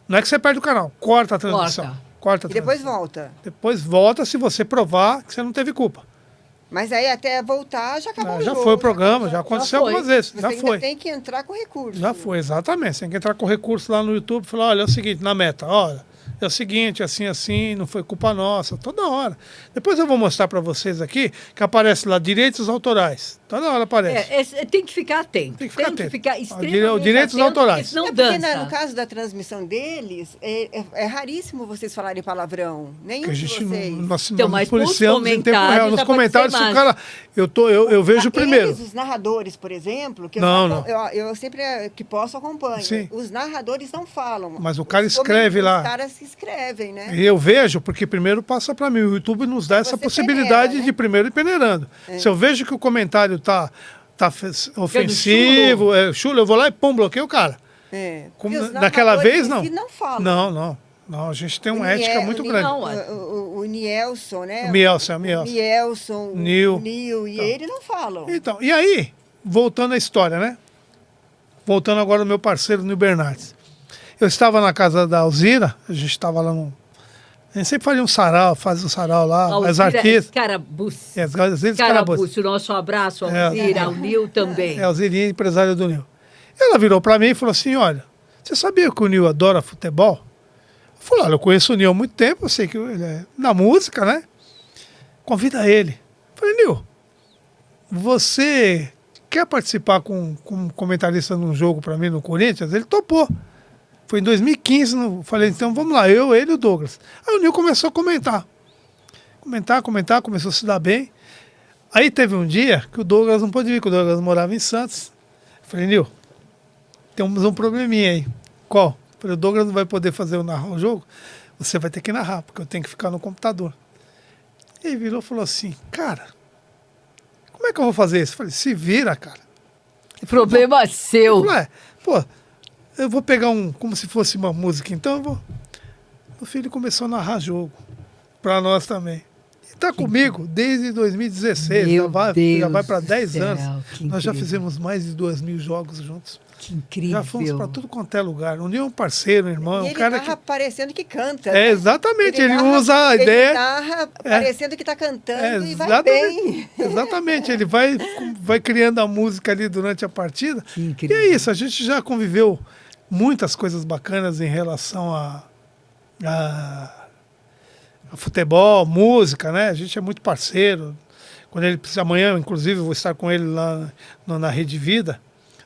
Não é que você perde o canal, corta a transmissão. Corta a E depois transmissão. volta. Depois volta se você provar que você não teve culpa. Mas aí até voltar já acabou o Já jogo. foi o programa, já aconteceu foi. algumas vezes. Você Já ainda foi. tem que entrar com recurso. Já foi, exatamente. Você tem que entrar com recurso lá no YouTube e falar, olha, é o seguinte, na meta, olha, é o seguinte, assim, não foi culpa nossa, toda hora. Depois eu vou mostrar para vocês aqui que aparece lá direitos autorais. Toda hora aparece. Tem que ficar atento. Tem que ficar atento. extremamente Direitos atento, autorais. porque senão É porque dança. no caso da transmissão deles, é raríssimo vocês falarem palavrão. Nenhum Que a de gente vocês. nós Então, mas policiamos em tempo comentários real. Nos já pode comentários, ser se o imagem. cara. Eu vejo primeiro. Eles, os narradores, por exemplo, que Não. eu sempre que posso acompanho. Sim. Os narradores não falam. Mas o cara Os escreve os lá. caras que inscrevem, né? E eu vejo, porque primeiro passa para mim, o YouTube nos dá essa Você possibilidade peneira, né? de primeiro ir peneirando. Se eu vejo que o comentário tá ofensivo, chulo, eu vou lá e pum, bloqueio o cara. Como E os naquela vez, não. narradores em si não falam. Não, a gente tem uma ética muito grande. O Nielson, né? O Mielson. O Nil. Nil, e ele não falam. Então, e aí, voltando à história, né? Voltando agora ao meu parceiro, Nil Bernardes. Eu estava na casa da Alzira, a gente estava lá no... A gente sempre fazia faz um sarau lá, as artistas. Escarabuço. Escarabuço. O nosso abraço, Alzira, ao Nil também. É, Alzirinha, empresária do Nil. Ela virou para mim e falou assim, olha, você sabia que o Nil adora futebol? Eu falei, olha, eu conheço o Nil há muito tempo, eu sei que ele é na música, né? Convida ele. Eu falei, Nil, você quer participar como comentarista num jogo para mim no Corinthians? Ele topou. Foi em 2015, falei, então vamos lá, eu, ele e o Douglas. Aí o Nil começou a comentar. Começou a se dar bem. Aí teve um dia que o Douglas não pôde vir, que o Douglas morava em Santos. Eu falei, Nil, temos um probleminha aí. Qual? Eu falei, o Douglas não vai poder narrar o jogo, você vai ter que narrar, porque eu tenho que ficar no computador. E ele virou e falou assim, cara, como é que eu vou fazer isso? Eu falei, se vira, cara. Problema seu. Eu falei, pô, eu vou pegar como se fosse uma música, então eu vou... O filho começou a narrar jogo, para nós também. E tá comigo desde 2016, já vai para 10 anos. Nós já fizemos mais de 2.000 jogos juntos. Que incrível. Já fomos para todo quanto é lugar. O Nil é um parceiro, um irmão. E um ele cara narra parecendo que canta. É, né? exatamente. Ele usa a ideia... Ele narra parecendo que está cantando e vai exatamente, bem. Exatamente. Ele vai criando a música ali durante a partida. Que incrível. E é isso. A gente já conviveu muitas coisas bacanas em relação a futebol, música, né? A gente é muito parceiro. Quando ele precisa, amanhã, inclusive, eu vou estar com ele lá na Rede Vida.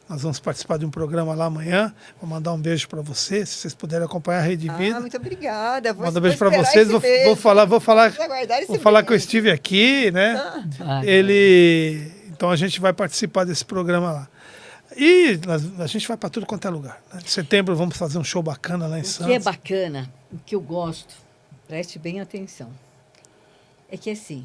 Nós vamos participar de um programa lá amanhã. Vou mandar um beijo para vocês, se vocês puderem acompanhar a Rede Vida. Muito obrigada. Manda um beijo para vocês. Vou falar que eu estive aqui, né? Então a gente vai participar desse programa lá. E a gente vai para tudo quanto é lugar. Né? Em setembro vamos fazer um show bacana lá em Santos. O que é bacana, o que eu gosto, preste bem atenção. É que assim,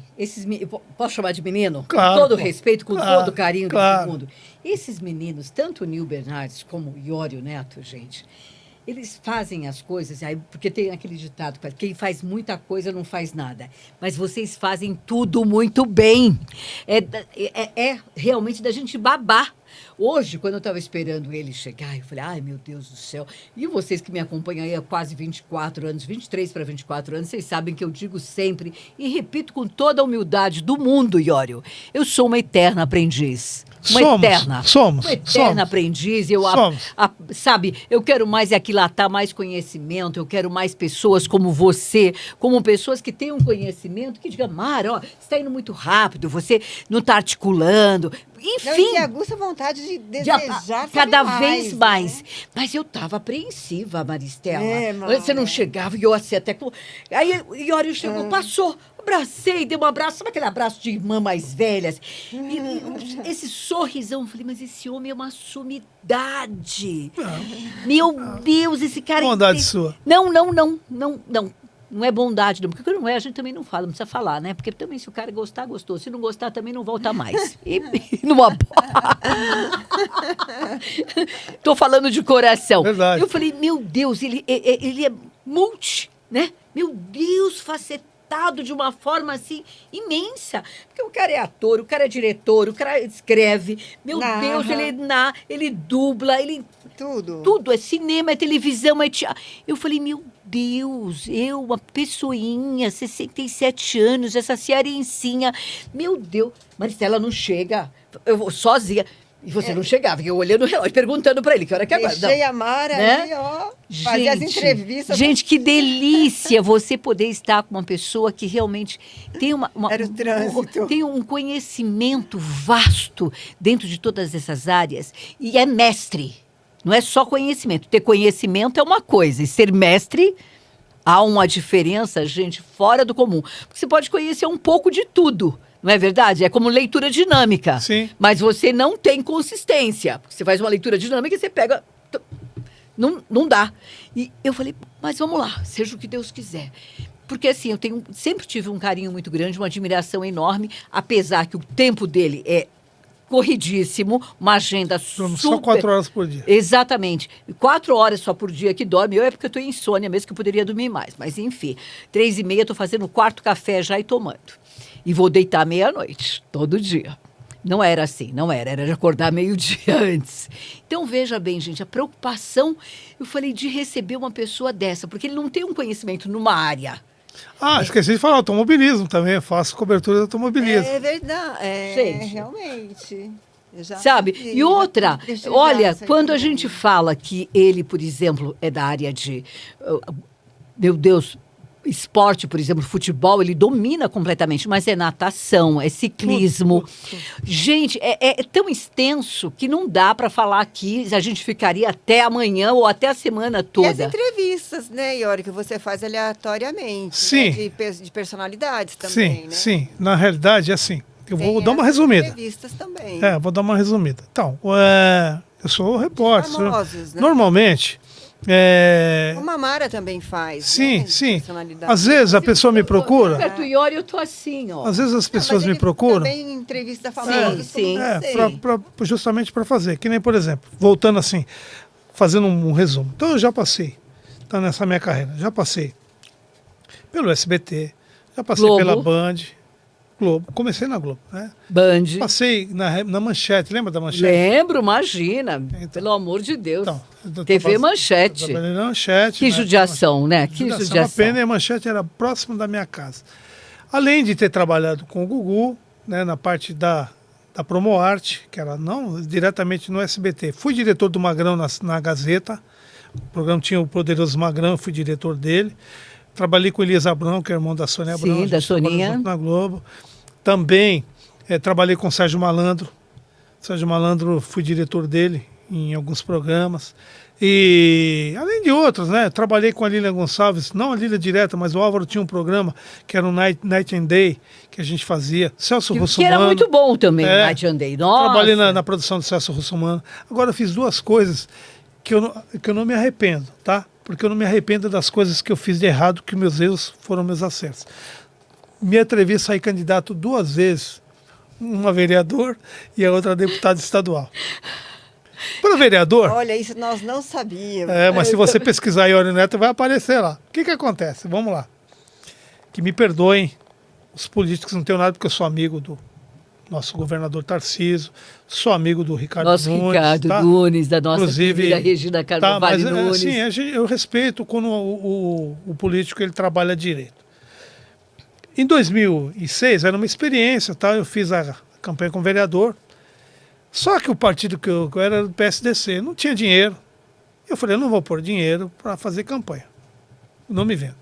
posso chamar de menino? Claro, com todo respeito, com todo o carinho do mundo. Esses meninos, tanto o Nil Bernardes como o Iório Neto, gente, eles fazem as coisas, aí, porque tem aquele ditado, quem faz muita coisa não faz nada. Mas vocês fazem tudo muito bem. É realmente da gente babar. Hoje, quando eu estava esperando ele chegar, eu falei, ai, meu Deus do céu. E vocês que me acompanham aí há quase 24 anos, 23 para 24 anos, vocês sabem que eu digo sempre, e repito com toda a humildade do mundo, Iório, eu sou uma eterna aprendiz. Uma eterna aprendiz. Sabe, eu quero mais aquilatar mais conhecimento, eu quero mais pessoas como você, como pessoas que tenham conhecimento, que digam, Mara, você está indo muito rápido, você não está articulando. Enfim. Não, e aguça a vontade de desejar cada vez mais. Né? Mas eu estava apreensiva, Maristela. Mara. Você não chegava e eu assim até... Aí o Iório chegou, passou, abracei, dei um abraço, sabe aquele abraço de irmã mais velhas? E esse sorrisão, eu falei, mas esse homem é uma sumidade. Meu Deus, esse cara... Bondade sua. Não. Não é bondade, não. Porque não é, a gente também não fala, não precisa falar, né? Porque também se o cara gostar, gostou. Se não gostar, também não volta mais. Tô falando de coração. Verdade. Eu falei, meu Deus, ele é multi, né? Meu Deus, facetado de uma forma assim imensa. Porque o cara é ator, o cara é diretor, o cara escreve. Meu Deus, ele dubla, ele... Tudo. É cinema, é televisão, é teatro. Eu falei, meu Deus, uma pessoinha, 67 anos, essa cearencinha. Meu Deus. Maristela não chega. Eu vou sozinha. E você não chegava, eu olhando o relógio, perguntando para ele que hora que agora. Deixei a Mara ali, fazer as entrevistas. Gente, que delícia você poder estar com uma pessoa que realmente tem Era o trânsito. tem um conhecimento vasto dentro de todas essas áreas e é mestre. Não é só conhecimento. Ter conhecimento é uma coisa. E ser mestre, há uma diferença, gente, fora do comum. Porque você pode conhecer um pouco de tudo. Não é verdade? É como leitura dinâmica. Sim. Mas você não tem consistência. Porque você faz uma leitura dinâmica e você pega... Não dá. E eu falei, mas vamos lá, seja o que Deus quiser. Porque assim, sempre tive um carinho muito grande, uma admiração enorme, apesar que o tempo dele é corridíssimo, uma agenda super... Só 4 horas por dia. Exatamente. 4 horas só por dia que dorme. Eu é porque eu estou em insônia mesmo, que eu poderia dormir mais. Mas enfim, 3h30 estou fazendo o 4º café já e tomando. E vou deitar meia-noite, todo dia. Não era assim, não era. Era de acordar meio-dia antes. Então, veja bem, gente, a preocupação, eu falei, de receber uma pessoa dessa, porque ele não tem um conhecimento numa área. Esqueci de falar, automobilismo também, eu faço cobertura de automobilismo. É verdade, Gente. realmente. Eu já Sabe? vi, E outra, deixa eu olha, já quando a sair gente também. fala que ele, por exemplo, é da área de, meu Deus, esporte, por exemplo, futebol, ele domina completamente, mas é natação, é ciclismo. Tudo. Gente, é tão extenso que não dá para falar aqui, a gente ficaria até amanhã ou até a semana E as toda. entrevistas, né, Iori, que você faz aleatoriamente. Sim. Né, de personalidades também, Sim, né? sim. Na realidade, é assim. Eu vou Tem dar uma essas resumida. entrevistas também. Vou dar uma resumida. Então, eu sou repórter. Famosos, né? Normalmente, Como a Mara também faz. sim, né, de sim. personalidade. Às vezes a pessoa me procura, Perto do Iori, eu tô assim, ó. às vezes as Não, pessoas mas me ele procuram. Também entrevista famosos. sim. Justamente para fazer. Que nem, por exemplo, voltando assim, fazendo um resumo. Então, eu já passei, tá nessa minha carreira, já passei pelo SBT, já passei Globo. pela Band, Globo. Comecei na Globo, né? Band. Passei na Manchete, lembra da Manchete? Lembro, imagina. Então. Pelo amor de Deus. Então, eu TV eu Manchete. trabalhei na Manchete. Que né? judiação, né? Que Judiação. A judiação. pena e a Manchete era próximo da minha casa. Além de ter trabalhado com o Gugu, né, na parte da Promoarte, que era não diretamente no SBT. Fui diretor do Magrão na Gazeta. O programa tinha o Poderoso Magrão, eu fui diretor dele. Trabalhei com Elias Abrão, que é irmão da Sônia Abrão. Sim, a da gente trabalhou Soninha. junto na Globo. Também trabalhei com o Sérgio Malandro. Sérgio Malandro, fui diretor dele em alguns programas. E além de outros, né? Trabalhei com a Lília Gonçalves, não a Lília direta, mas o Álvaro tinha um programa que era o Night and Day, que a gente fazia. Celso Que Russomano. era muito bom também, É. Night and Day. Nossa. Trabalhei na produção do Celso Russomano. Agora eu fiz 2 coisas que eu não me arrependo, tá? Porque eu não me arrependo das coisas que eu fiz de errado, que meus erros foram meus acertos. Me atrevi a sair candidato 2 vezes, uma vereador e a outra deputada estadual. Para vereador, Olha, isso nós não sabíamos. mas se você pesquisar Iori Neto, vai aparecer lá. O que acontece? Vamos lá. Que me perdoem os políticos, não tenho nada, porque eu sou amigo do nosso governador Tarcísio, sou amigo do Ricardo Nosso Nunes. Ricardo tá? Nunes, da nossa Inclusive, querida Regina Carvalho mas, Nunes. assim, eu respeito quando o político ele trabalha direito. Em 2006, era uma experiência, tá? Eu fiz a campanha com vereador, só que o partido que eu era do PSDC, não tinha dinheiro. Eu falei, eu não vou pôr dinheiro para fazer campanha. Não me vendo.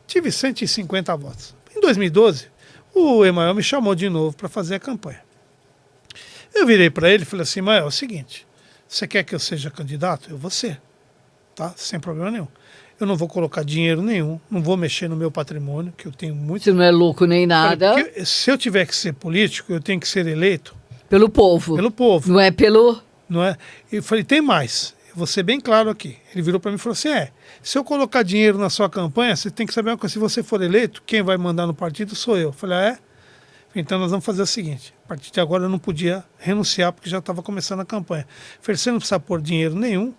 Tive 150 votos. Em 2012, o Emael me chamou de novo para fazer a campanha. Eu virei para ele e falei assim, Emael, é o seguinte, você quer que eu seja candidato? Eu vou ser, tá? Sem problema nenhum. Eu não vou colocar dinheiro nenhum, não vou mexer no meu patrimônio, que eu tenho muito... Você não é louco nem nada. Porque se eu tiver que ser político, eu tenho que ser eleito Pelo povo. pelo povo, Não é pelo... não é? E eu falei, tem mais, eu vou ser bem claro aqui. Ele virou para mim e falou assim, se eu colocar dinheiro na sua campanha, você tem que saber uma coisa, se você for eleito, quem vai mandar no partido sou eu. Eu falei, Então nós vamos fazer o seguinte, a partir de agora eu não podia renunciar, porque já estava começando a campanha. Eu falei, você não precisa pôr dinheiro nenhum,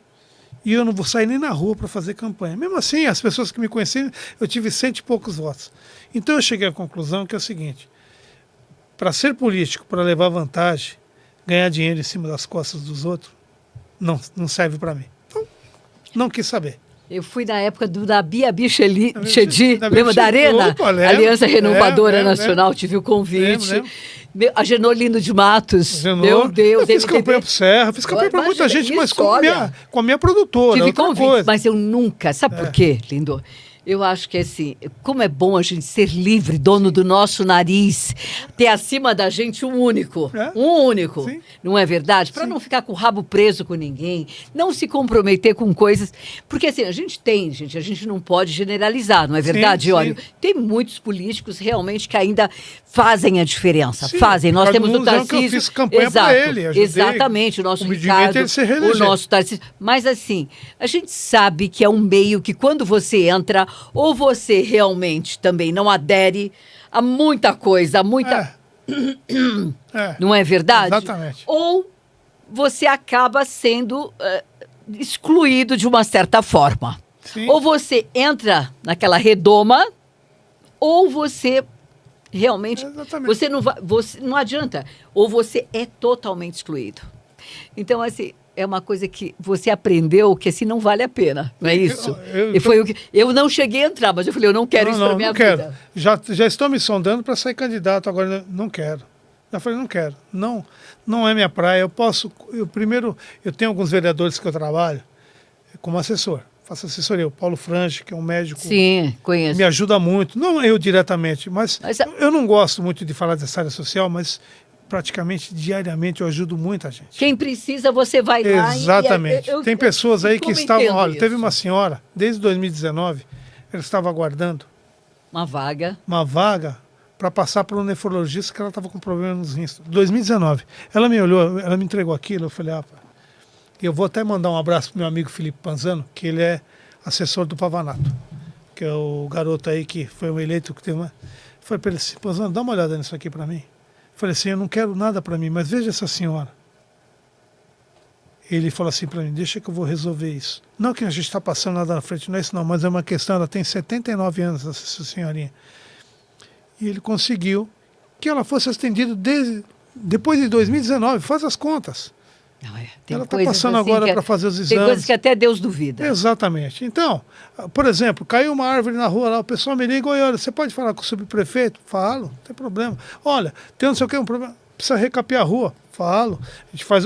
e eu não vou sair nem na rua para fazer campanha. Mesmo assim, as pessoas que me conheciam, eu tive 100 e poucos votos. Então eu cheguei à conclusão que é o seguinte, para ser político, para levar vantagem, ganhar dinheiro em cima das costas dos outros, não serve para mim. Então, não quis saber. Eu fui na época da Bia Bichedi, Da Bia lembra da Bichedi, Arena? opa, lembro. Aliança Renovadora Lembro, Nacional, tive o convite. Lembro. A Genolino de Matos, Genô, meu Deus. eu fiz MTV. campanha pro Serra, fiz campanha para muita Imagina gente, mas isso, olha. com a minha produtora, Tive outra convite, coisa. mas eu nunca, sabe por quê, lindo? Eu acho que assim, como é bom a gente ser livre, dono do nosso nariz, ter acima da gente um único. É. Um único. Sim. Não é verdade? Para Sim. não ficar com o rabo preso com ninguém, não se comprometer com coisas. Porque assim, a gente não pode generalizar, não é Sim, verdade, sim. Olha, tem muitos políticos realmente que ainda fazem a diferença. Sim, Fazem. Nós Ricardo temos o Nunes é um que eu Tarcísio. fiz campanha pra ele, ajudei Exatamente, o nosso humildemente Ricardo, ele se o reeleger. nosso Tarcísio. Mas assim, a gente sabe que é um meio que quando você entra, ou você realmente também não adere a muita coisa, a muita. É, Não é verdade? exatamente. Ou você acaba sendo excluído de uma certa forma. Sim. Ou você entra naquela redoma, ou você realmente. Exatamente. Você não vai, você não adianta. Ou você é totalmente excluído. Então, assim, é uma coisa que você aprendeu que assim não vale a pena, não é isso? Eu E foi o que eu não cheguei a entrar, mas eu falei, eu não quero isso para minha não quero. vida. Já estou me sondando para ser candidato, agora não quero. Já falei, não quero. Não é minha praia. Eu tenho alguns vereadores que eu trabalho como assessor. Faço assessoria. O Paulo Frange, que é um médico, Sim, conheço. me ajuda muito. Não eu diretamente, mas eu não gosto muito de falar dessa área social, mas praticamente diariamente eu ajudo muita gente. Quem precisa, você vai lá. Exatamente. Tem pessoas aí que estavam. Olha, isso. teve uma senhora, desde 2019, ela estava aguardando Uma vaga. uma vaga para passar por um nefrologista que ela estava com problema nos rins. 2019. Ela me olhou, ela me entregou aquilo, eu falei, eu vou até mandar um abraço pro meu amigo Felipe Panzano, que ele é assessor do Pavanato, que é o garoto aí que foi um eleito que teve uma... Falei para ele assim, Panzano, dá uma olhada nisso aqui para mim. Falei assim, eu não quero nada para mim, mas veja essa senhora. Ele falou assim para mim, deixa que eu vou resolver isso. Não que a gente está passando nada na frente, não é isso não, mas é uma questão, ela tem 79 anos, essa senhorinha. E ele conseguiu que ela fosse atendida depois de 2019, faz as contas. Não, Ela está passando assim agora para fazer os exames. Tem coisas que até Deus duvida. Exatamente. Então, por exemplo, caiu uma árvore na rua lá, o pessoal me liga, olha, você pode falar com o subprefeito? Falo, não tem problema. Olha, tem não sei o que, um problema, precisa recapear a rua? Falo.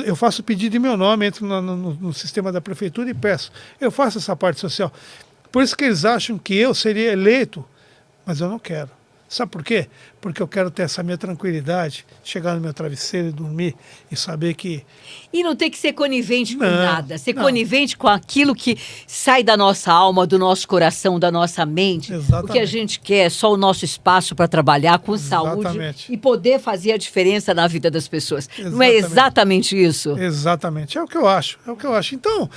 Eu faço o pedido em meu nome, entro no sistema da prefeitura e peço. Eu faço essa parte social. Por isso que eles acham que eu seria eleito, mas eu não quero. Sabe por quê? Porque eu quero ter essa minha tranquilidade, chegar no meu travesseiro e dormir e saber que... E não ter que ser conivente com Não, nada. Ser não. conivente com aquilo que sai da nossa alma, do nosso coração, da nossa mente. Exatamente. O que a gente quer é só o nosso espaço para trabalhar com saúde Exatamente. e poder fazer a diferença na vida das pessoas. Não é Exatamente. exatamente isso? Exatamente, é o que eu acho, é o que eu acho. Então,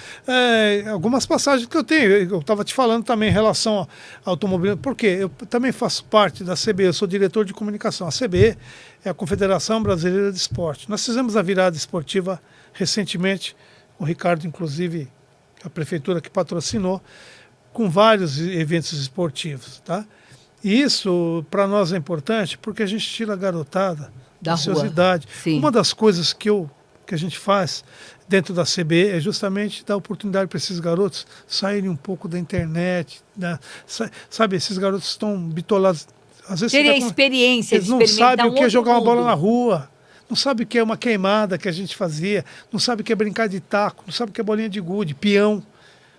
algumas passagens que eu tenho, eu estava te falando também em relação ao automobilismo, porque eu também faço parte da CBE, eu sou diretor de comunicação. A CBE é a Confederação Brasileira de Esporte. Nós fizemos a virada esportiva recentemente, o Ricardo, inclusive, a prefeitura que patrocinou, com vários eventos esportivos, tá? E isso, para nós, é importante porque a gente tira a garotada Da rua. ociosidade. Sim. Uma das coisas que a gente faz dentro da CBE é justamente dar oportunidade para esses garotos saírem um pouco da internet, né? Sabe, esses garotos estão bitolados. Às vezes Terem a você tá com- experiência Eles de não experimentar sabem o que é outro jogar uma bola mundo. na rua, não sabem o que é uma queimada que a gente fazia, não sabem o que é brincar de taco, não sabem o que é bolinha de gude, peão.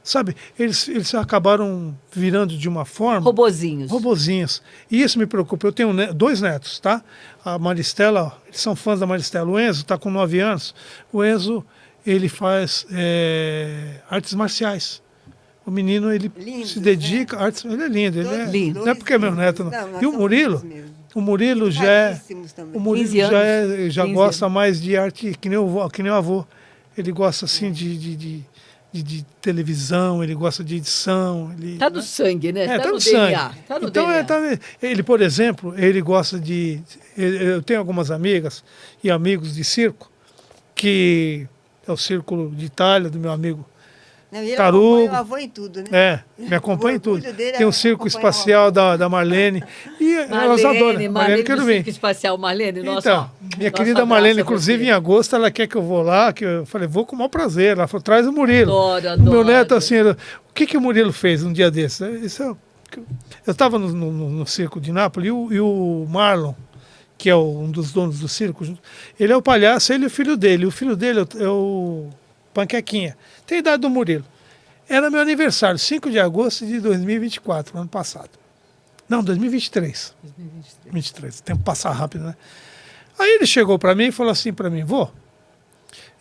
Sabe, eles acabaram virando de uma forma... Robozinhos. Robozinhos. E isso me preocupa. Eu tenho dois netos, tá? A Maristela, eles são fãs da Maristela. O Enzo está com 9 anos. O Enzo, ele faz artes marciais. O menino, ele Lindos, se dedica a artes... Ele é lindo. Ele é, Lindo. Não é porque é meu neto, não. Não, nós E o somos Murilo? lindos mesmo. O Murilo já é... Raríssimos também. O Murilo 15 já 15 gosta anos. mais de arte que nem o avô. Ele gosta, assim, de televisão, ele gosta de edição. Tá no sangue, né? Tá no no sangue. DNA. Tá no Então, DNA. ele, por exemplo, ele gosta de... Eu tenho algumas amigas e amigos de circo, que é o Círculo de Itália, do meu amigo Não, e ele Tarugo. acompanha o avô em tudo, né? Me acompanha em O tudo. orgulho dele é Tem o Circo acompanhar o Espacial avô. da Marlene. E elas adoram. Marlene quero do ver. Circo Espacial. Marlene, nossa. Então, minha nosso querida abraço Marlene, a inclusive você. em agosto, ela quer que eu vou lá, que eu falei, vou com o maior prazer. Ela falou, traz o Murilo. Adoro, O meu adoro. neto, assim, o que o Murilo fez um dia desses? Eu estava no circo de Nápoles e o Marlon, que é um dos donos do circo, ele é o palhaço, ele e o filho dele. O filho dele é o Panquequinha. Tem a idade do Murilo. Era meu aniversário, 5 de agosto de 2024, ano passado. Não, 2023. 2023. O tempo passa rápido, né? Aí ele chegou para mim e falou assim para mim: vô,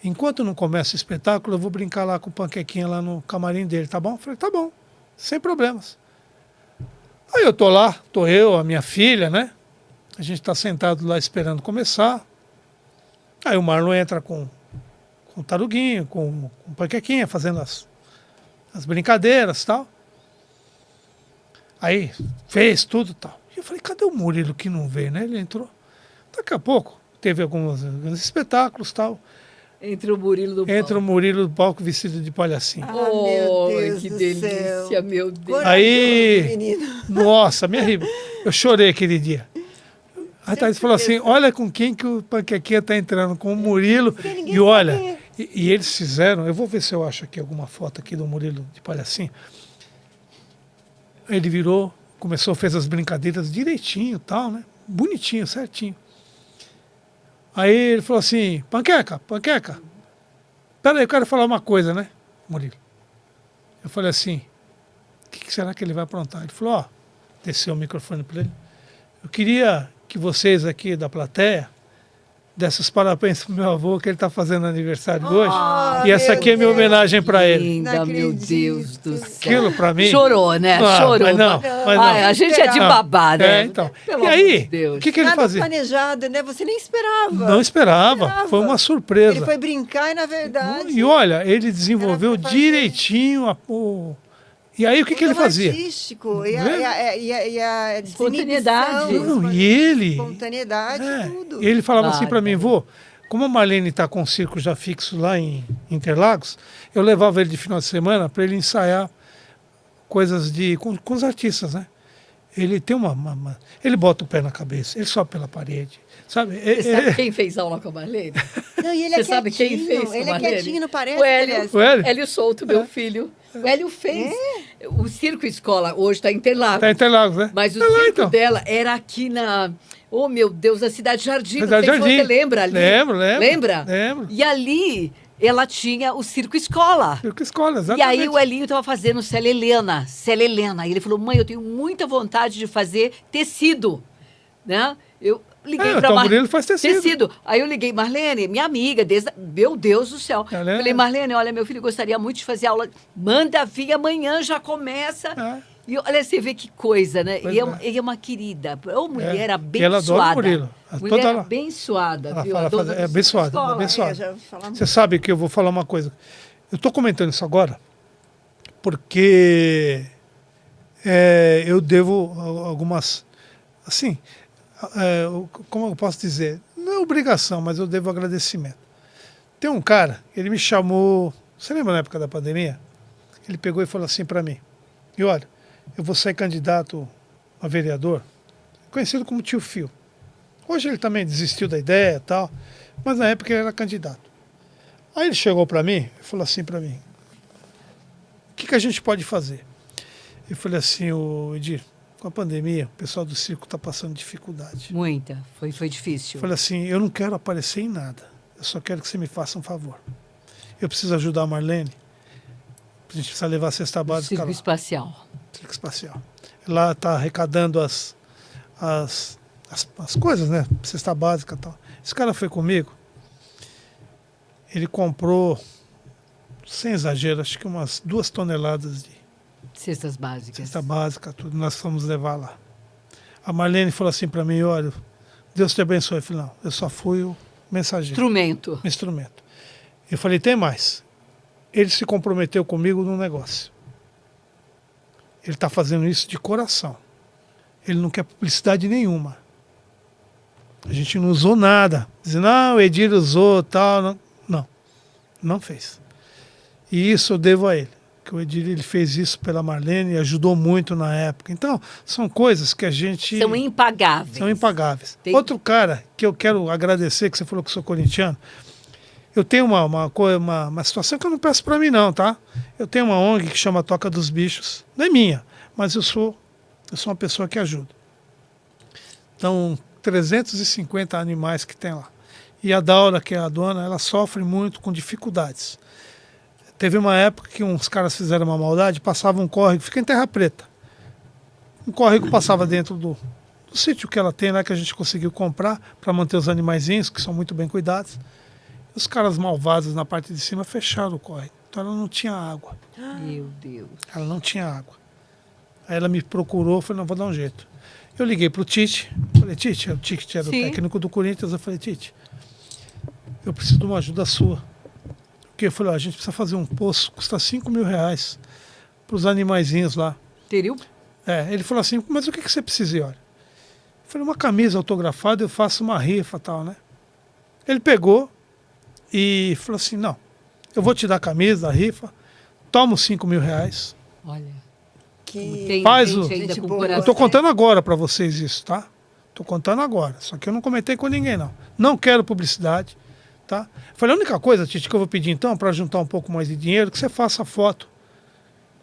enquanto não começa o espetáculo, eu vou brincar lá com o Panquequinha lá no camarim dele, tá bom? Eu falei: tá bom, sem problemas. Aí eu tô lá, tô eu, a minha filha, né? A gente tá sentado lá esperando começar. Aí o Marlon entra com o Taruguinho, com o Panquequinha, fazendo as brincadeiras e tal. Aí fez tudo e tal. E eu falei: cadê o Murilo que não veio, né? Ele entrou. Daqui a pouco teve alguns espetáculos e tal. Entre o Murilo do Entra o palco. Murilo do palco vestido de palhacinho. Ah, meu Deus que do delícia, céu. meu Deus. Corajoso, Aí, menino. nossa, eu chorei aquele dia. Aí a Thaís falou assim: olha com quem que o Panquequinha tá entrando, com o Murilo. ninguém E olha, sabia. e eles fizeram, eu vou ver se eu acho aqui alguma foto aqui do Murilo de palhacinho. Ele virou, começou, fez as brincadeiras direitinho e tal, né? Bonitinho, certinho. Aí ele falou assim: Panqueca, pera aí, eu quero falar uma coisa, né, Murilo? Eu falei assim: o que será que ele vai aprontar? Ele falou: ó, desceu o microfone para ele. Eu queria que vocês aqui da plateia dessem os parabéns pro meu avô, que ele está fazendo aniversário hoje. E essa meu aqui é minha Deus. homenagem para ele. Linda, Não meu acredito. Deus do céu. Aquilo para mim. Chorou, né? Ah, Chorou. mas não, mas não. Ai, a gente é de Não. babá, né? É, então. Pelo E amor aí, de Deus. o que ele Nada fazia? planejado, né? Você nem esperava. Não esperava, foi uma surpresa. Ele foi brincar e, na verdade... E olha, ele desenvolveu Era pra fazer. direitinho E aí o que ele Tudo fazia? artístico, e Vê? a Espontaneidade. desinibição, Não, e ele... espontaneidade, tudo. E ele falava assim para mim: Bárbaro. vô, como a Marlene está com o circo já fixo lá em Interlagos, eu levava ele de final de semana para ele ensaiar coisas com os artistas, né? Ele tem ele bota o pé na cabeça, ele sobe pela parede, sabe? Você sabe quem fez aula com a Marlene? Não, e ele Você é sabe quem quietinho, fez com ele a é Marlene? quietinho, não parece? O Hélio. O Hélio? Hélio Souto, meu filho. O Hélio fez. O Circo Escola hoje está em Interlagos. Tá em Interlagos, né? Mas o Tá lá, circo então. dela era aqui na... Oh, meu Deus, a Cidade Jardim. Não Cidade sei se Jardim. você lembra ali. Lembro. Lembra? Lembro. E ali ela tinha o Circo Escola. Circo Escola, E exatamente. aí o Elinho estava fazendo Célia Helena. E ele falou: mãe, eu tenho muita vontade de fazer tecido. Né? Eu liguei para então o Murilo faz tecido. Aí eu liguei: Marlene, minha amiga, meu Deus do céu. Ela é- Falei: Marlene, olha, meu filho gostaria muito de fazer aula. Manda vir, amanhã já começa. É. E olha, você vê que coisa, né? Pois E é uma querida. Ô, mulher E ela adora o abençoada. Murilo. Mulher Toda ela- abençoada, Ela viu? fala, A dona do é Circo abençoada, Escola. abençoada. já ouvi falar Você sabe que eu vou falar uma coisa. Eu estou comentando isso agora porque eu devo algumas, assim, como eu posso dizer, não é obrigação, mas eu devo agradecimento. Tem um cara, ele me chamou, você lembra na época da pandemia? Ele pegou e falou assim para mim: e olha, eu vou ser candidato a vereador, conhecido como Tio Fio. Hoje ele também desistiu da ideia e tal, mas na época ele era candidato. Aí ele chegou para mim e falou assim para mim: o que a gente pode fazer? Eu falei assim: ô Edir, com a pandemia, o pessoal do circo está passando dificuldade. Muita. Foi Eu difícil. falei assim: eu não quero aparecer em nada, eu só quero que você me faça um favor. Eu preciso ajudar a Marlene, a gente precisa levar a cesta básica Circo lá, espacial. circo espacial. Lá está arrecadando as coisas, né? Cesta básica e tal. Esse cara foi comigo, ele comprou, sem exagero, acho que umas 2 toneladas de Cestas básicas. cesta básica, tudo, nós fomos levar lá. A Marlene falou assim para mim: olha, Deus te abençoe. Eu falei: não, eu só fui o mensageiro, Instrumento. o instrumento. Eu falei: tem mais. Ele se comprometeu comigo num negócio. Ele está fazendo isso de coração. Ele não quer publicidade nenhuma. A gente não usou nada. Dizendo: não, o Edir usou, tal. Não fez. E isso eu devo a ele. Que o Edir, ele fez isso pela Marlene e ajudou muito na época. Então, são coisas que a gente... São impagáveis. São impagáveis. Tem- Outro cara que eu quero agradecer, que você falou que eu sou corintiano, eu tenho uma situação que eu não peço para mim não, tá? Eu tenho uma ONG que chama Toca dos Bichos. Não é minha, mas eu sou uma pessoa que ajuda. Então, 350 animais que tem lá. E a Daura, que é a dona, ela sofre muito com dificuldades. Teve uma época que uns caras fizeram uma maldade, passavam um córrego, fica em Terra Preta. Um córrego passava dentro do sítio que ela tem lá, que a gente conseguiu comprar para manter os animaizinhos, que são muito bem cuidados. E os caras malvados na parte de cima fecharam o córrego. Então ela não tinha água. Meu Deus. Ela não tinha água. Aí ela me procurou, eu falei, não, vou dar um jeito. Eu liguei pro Tite, falei, Tite, o Tite era o Sim. técnico do Corinthians, eu falei, Tite, eu preciso de uma ajuda sua. Porque eu falei, ó, a gente precisa fazer um poço, custa R$ 5.000 para os animaizinhos lá. Teria? Ele falou assim, mas o que você precisa, olha? Eu falei, uma camisa autografada, eu faço uma rifa e tal, né? Ele pegou e falou assim, não, eu vou te dar a camisa, a rifa, toma os R$ 5.000. Olha. Que Tem Faz gente o- ainda Gente com boa. coração. Eu tô contando agora para vocês isso, tá? Tô contando agora, só que eu não comentei com ninguém, não. Não quero publicidade, tá? Eu falei, a única coisa, Tite, que eu vou pedir então, para juntar um pouco mais de dinheiro, que você faça foto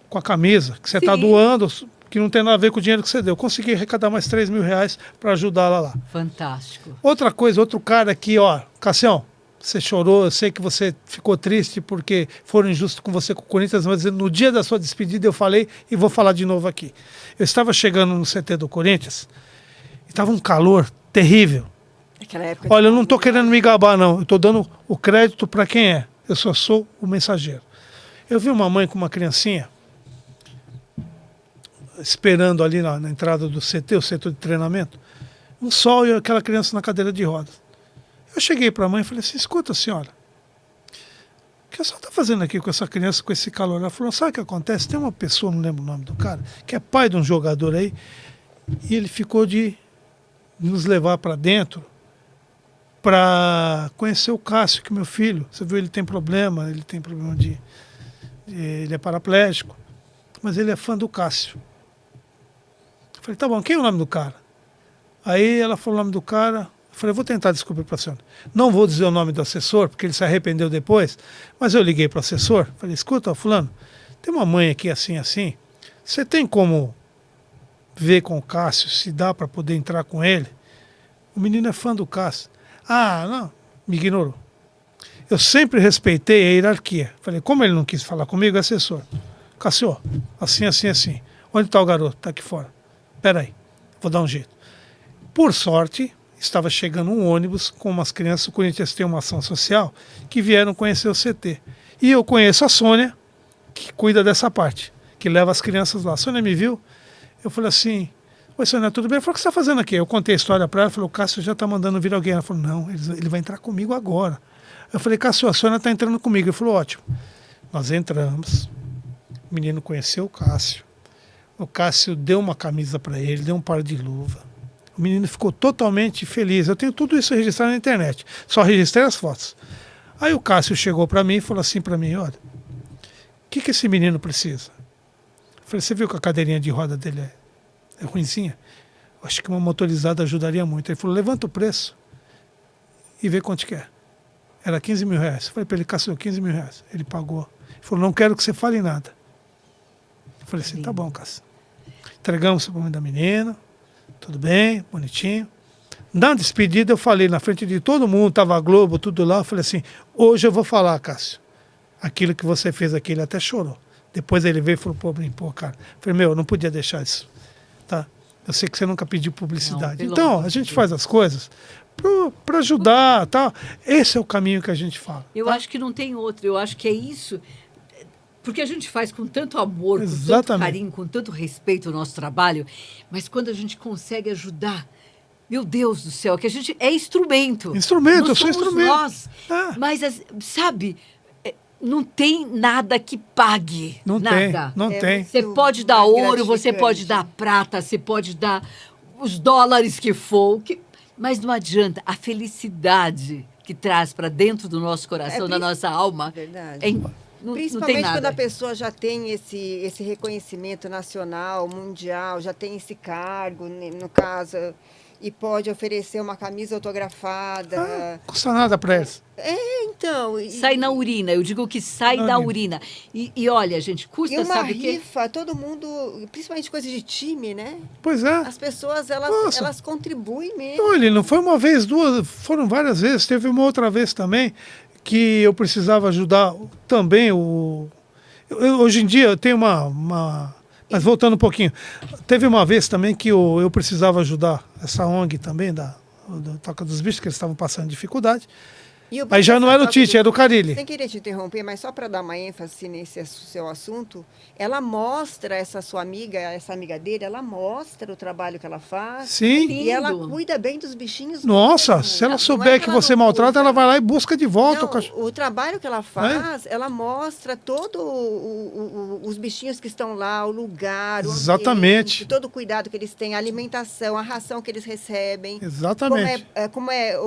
com a camisa, que você tá Sim. doando, que não tem nada a ver com o dinheiro que você deu. Eu consegui arrecadar mais R$ 3.000 para ajudar ela lá. Fantástico. Outra coisa, outro cara aqui, ó, Cassião, você chorou, eu sei que você ficou triste porque foram injustos com você com o Corinthians, mas no dia da sua despedida eu falei e vou falar de novo aqui. Eu estava chegando no CT do Corinthians e estava um calor terrível. Naquela época. Olha, eu não estou querendo me gabar, não. Eu estou dando o crédito para quem é. Eu só sou o mensageiro. Eu vi uma mãe com uma criancinha esperando ali na entrada do CT, o setor de treinamento, um sol e aquela criança na cadeira de rodas. Eu cheguei para a mãe e falei assim, escuta, senhora, o que a senhora está fazendo aqui com essa criança, com esse calor? Ela falou, sabe o que acontece? Tem uma pessoa, não lembro o nome do cara, que é pai de um jogador aí, e ele ficou de nos levar para dentro para conhecer o Cássio, que é meu filho. Você viu, ele tem problema ele é paraplégico, mas ele é fã do Cássio. Eu falei, tá bom, quem é o nome do cara? Aí ela falou o nome do cara. Eu falei, vou tentar descobrir para a senhora. Não vou dizer o nome do assessor, porque ele se arrependeu depois, mas eu liguei para o assessor, falei, escuta, fulano, tem uma mãe aqui assim, assim, você tem como ver com o Cássio se dá para poder entrar com ele? O menino é fã do Cássio. Ah, não, me ignorou. Eu sempre respeitei a hierarquia. Falei, como ele não quis falar comigo, assessor. Cássio, assim, assim, assim. Onde está o garoto? Está aqui fora. Espera aí, vou dar um jeito. Por sorte, estava chegando um ônibus com umas crianças, o Corinthians tem uma ação social, que vieram conhecer o CT. E eu conheço a Sônia, que cuida dessa parte, que leva as crianças lá. A Sônia me viu, eu falei assim, oi Sônia, tudo bem? Ela falou, o que você está fazendo aqui? Eu contei a história para ela, falou, o Cássio já está mandando vir alguém. Ela falou, não, ele vai entrar comigo agora. Eu falei, Cássio, a Sônia está entrando comigo. Ele falou, ótimo. Nós entramos, o menino conheceu o Cássio. O Cássio deu uma camisa para ele, deu um par de luva. O menino ficou totalmente feliz. Eu tenho tudo isso registrado na internet. Só registrei as fotos. Aí o Cássio chegou para mim e falou assim para mim, olha, o que esse menino precisa? Eu falei, você viu que a cadeirinha de roda dele é ruinzinha? Eu acho que uma motorizada ajudaria muito. Ele falou, levanta o preço e vê quanto que é. Era R$ 15.000. Eu falei para ele, Cássio, R$ 15.000. Ele pagou. Ele falou, não quero que você fale nada. Eu falei assim, tá bom, Cássio. Entregamos o suplemento da menina, tudo bem, bonitinho. Na despedida eu falei na frente de todo mundo, tava a Globo, tudo lá, eu falei assim, hoje eu vou falar, Cássio, aquilo que você fez aqui, ele até chorou. Depois ele veio e falou, pô, cara, eu falei, eu não podia deixar isso, tá? Eu sei que você nunca pediu publicidade. Não, Então, a gente faz as coisas para ajudar, tá? Esse é o caminho que a gente fala. Eu acho que não tem outro, eu acho que é isso. Porque a gente faz com tanto amor, com tanto Exatamente. carinho, com tanto respeito o nosso trabalho, mas quando a gente consegue ajudar, meu Deus do céu, que a gente é instrumento. Instrumento, Nós eu sou somos instrumento. nós. É. Mas, sabe, não tem nada que pague. Não nada. tem, não É tem. Você muito pode dar ouro, você gratificante. pode dar prata, você pode dar os dólares que for, mas não adianta. A felicidade que traz para dentro do nosso coração, da nossa alma, Verdade. não tem Principalmente quando nada. a pessoa já tem esse reconhecimento nacional, mundial, já tem esse cargo, no caso, e pode oferecer uma camisa autografada. Custa nada para eles. Então. Sai na urina, eu digo que sai Na da urina. urina. E olha, gente, E custa, uma sabe o quê? rifa, todo mundo, principalmente coisa de time, né? Pois é. As pessoas, Nossa. elas contribuem mesmo. Olha, não foi uma vez, duas, foram várias vezes. Teve uma outra vez também que eu precisava ajudar também hoje em dia eu tenho mas voltando um pouquinho, teve uma vez também que eu precisava ajudar essa ONG também, do Toca dos Bichos, que eles estavam passando dificuldade. Aí já não era o Tite, era o Carilli. Sem querer te interromper, mas só para dar uma ênfase nesse seu assunto, ela mostra essa amiga dele, ela mostra o trabalho que ela faz. Sim. E ela cuida bem dos bichinhos. Nossa, mesmo. se ela souber que você maltrata, ela vai lá e busca de volta o cachorro. O trabalho que ela faz, ela mostra todo os bichinhos que estão lá, o lugar, o Exatamente. ambiente, todo o cuidado que eles têm, a alimentação, a ração que eles recebem. Exatamente. Como é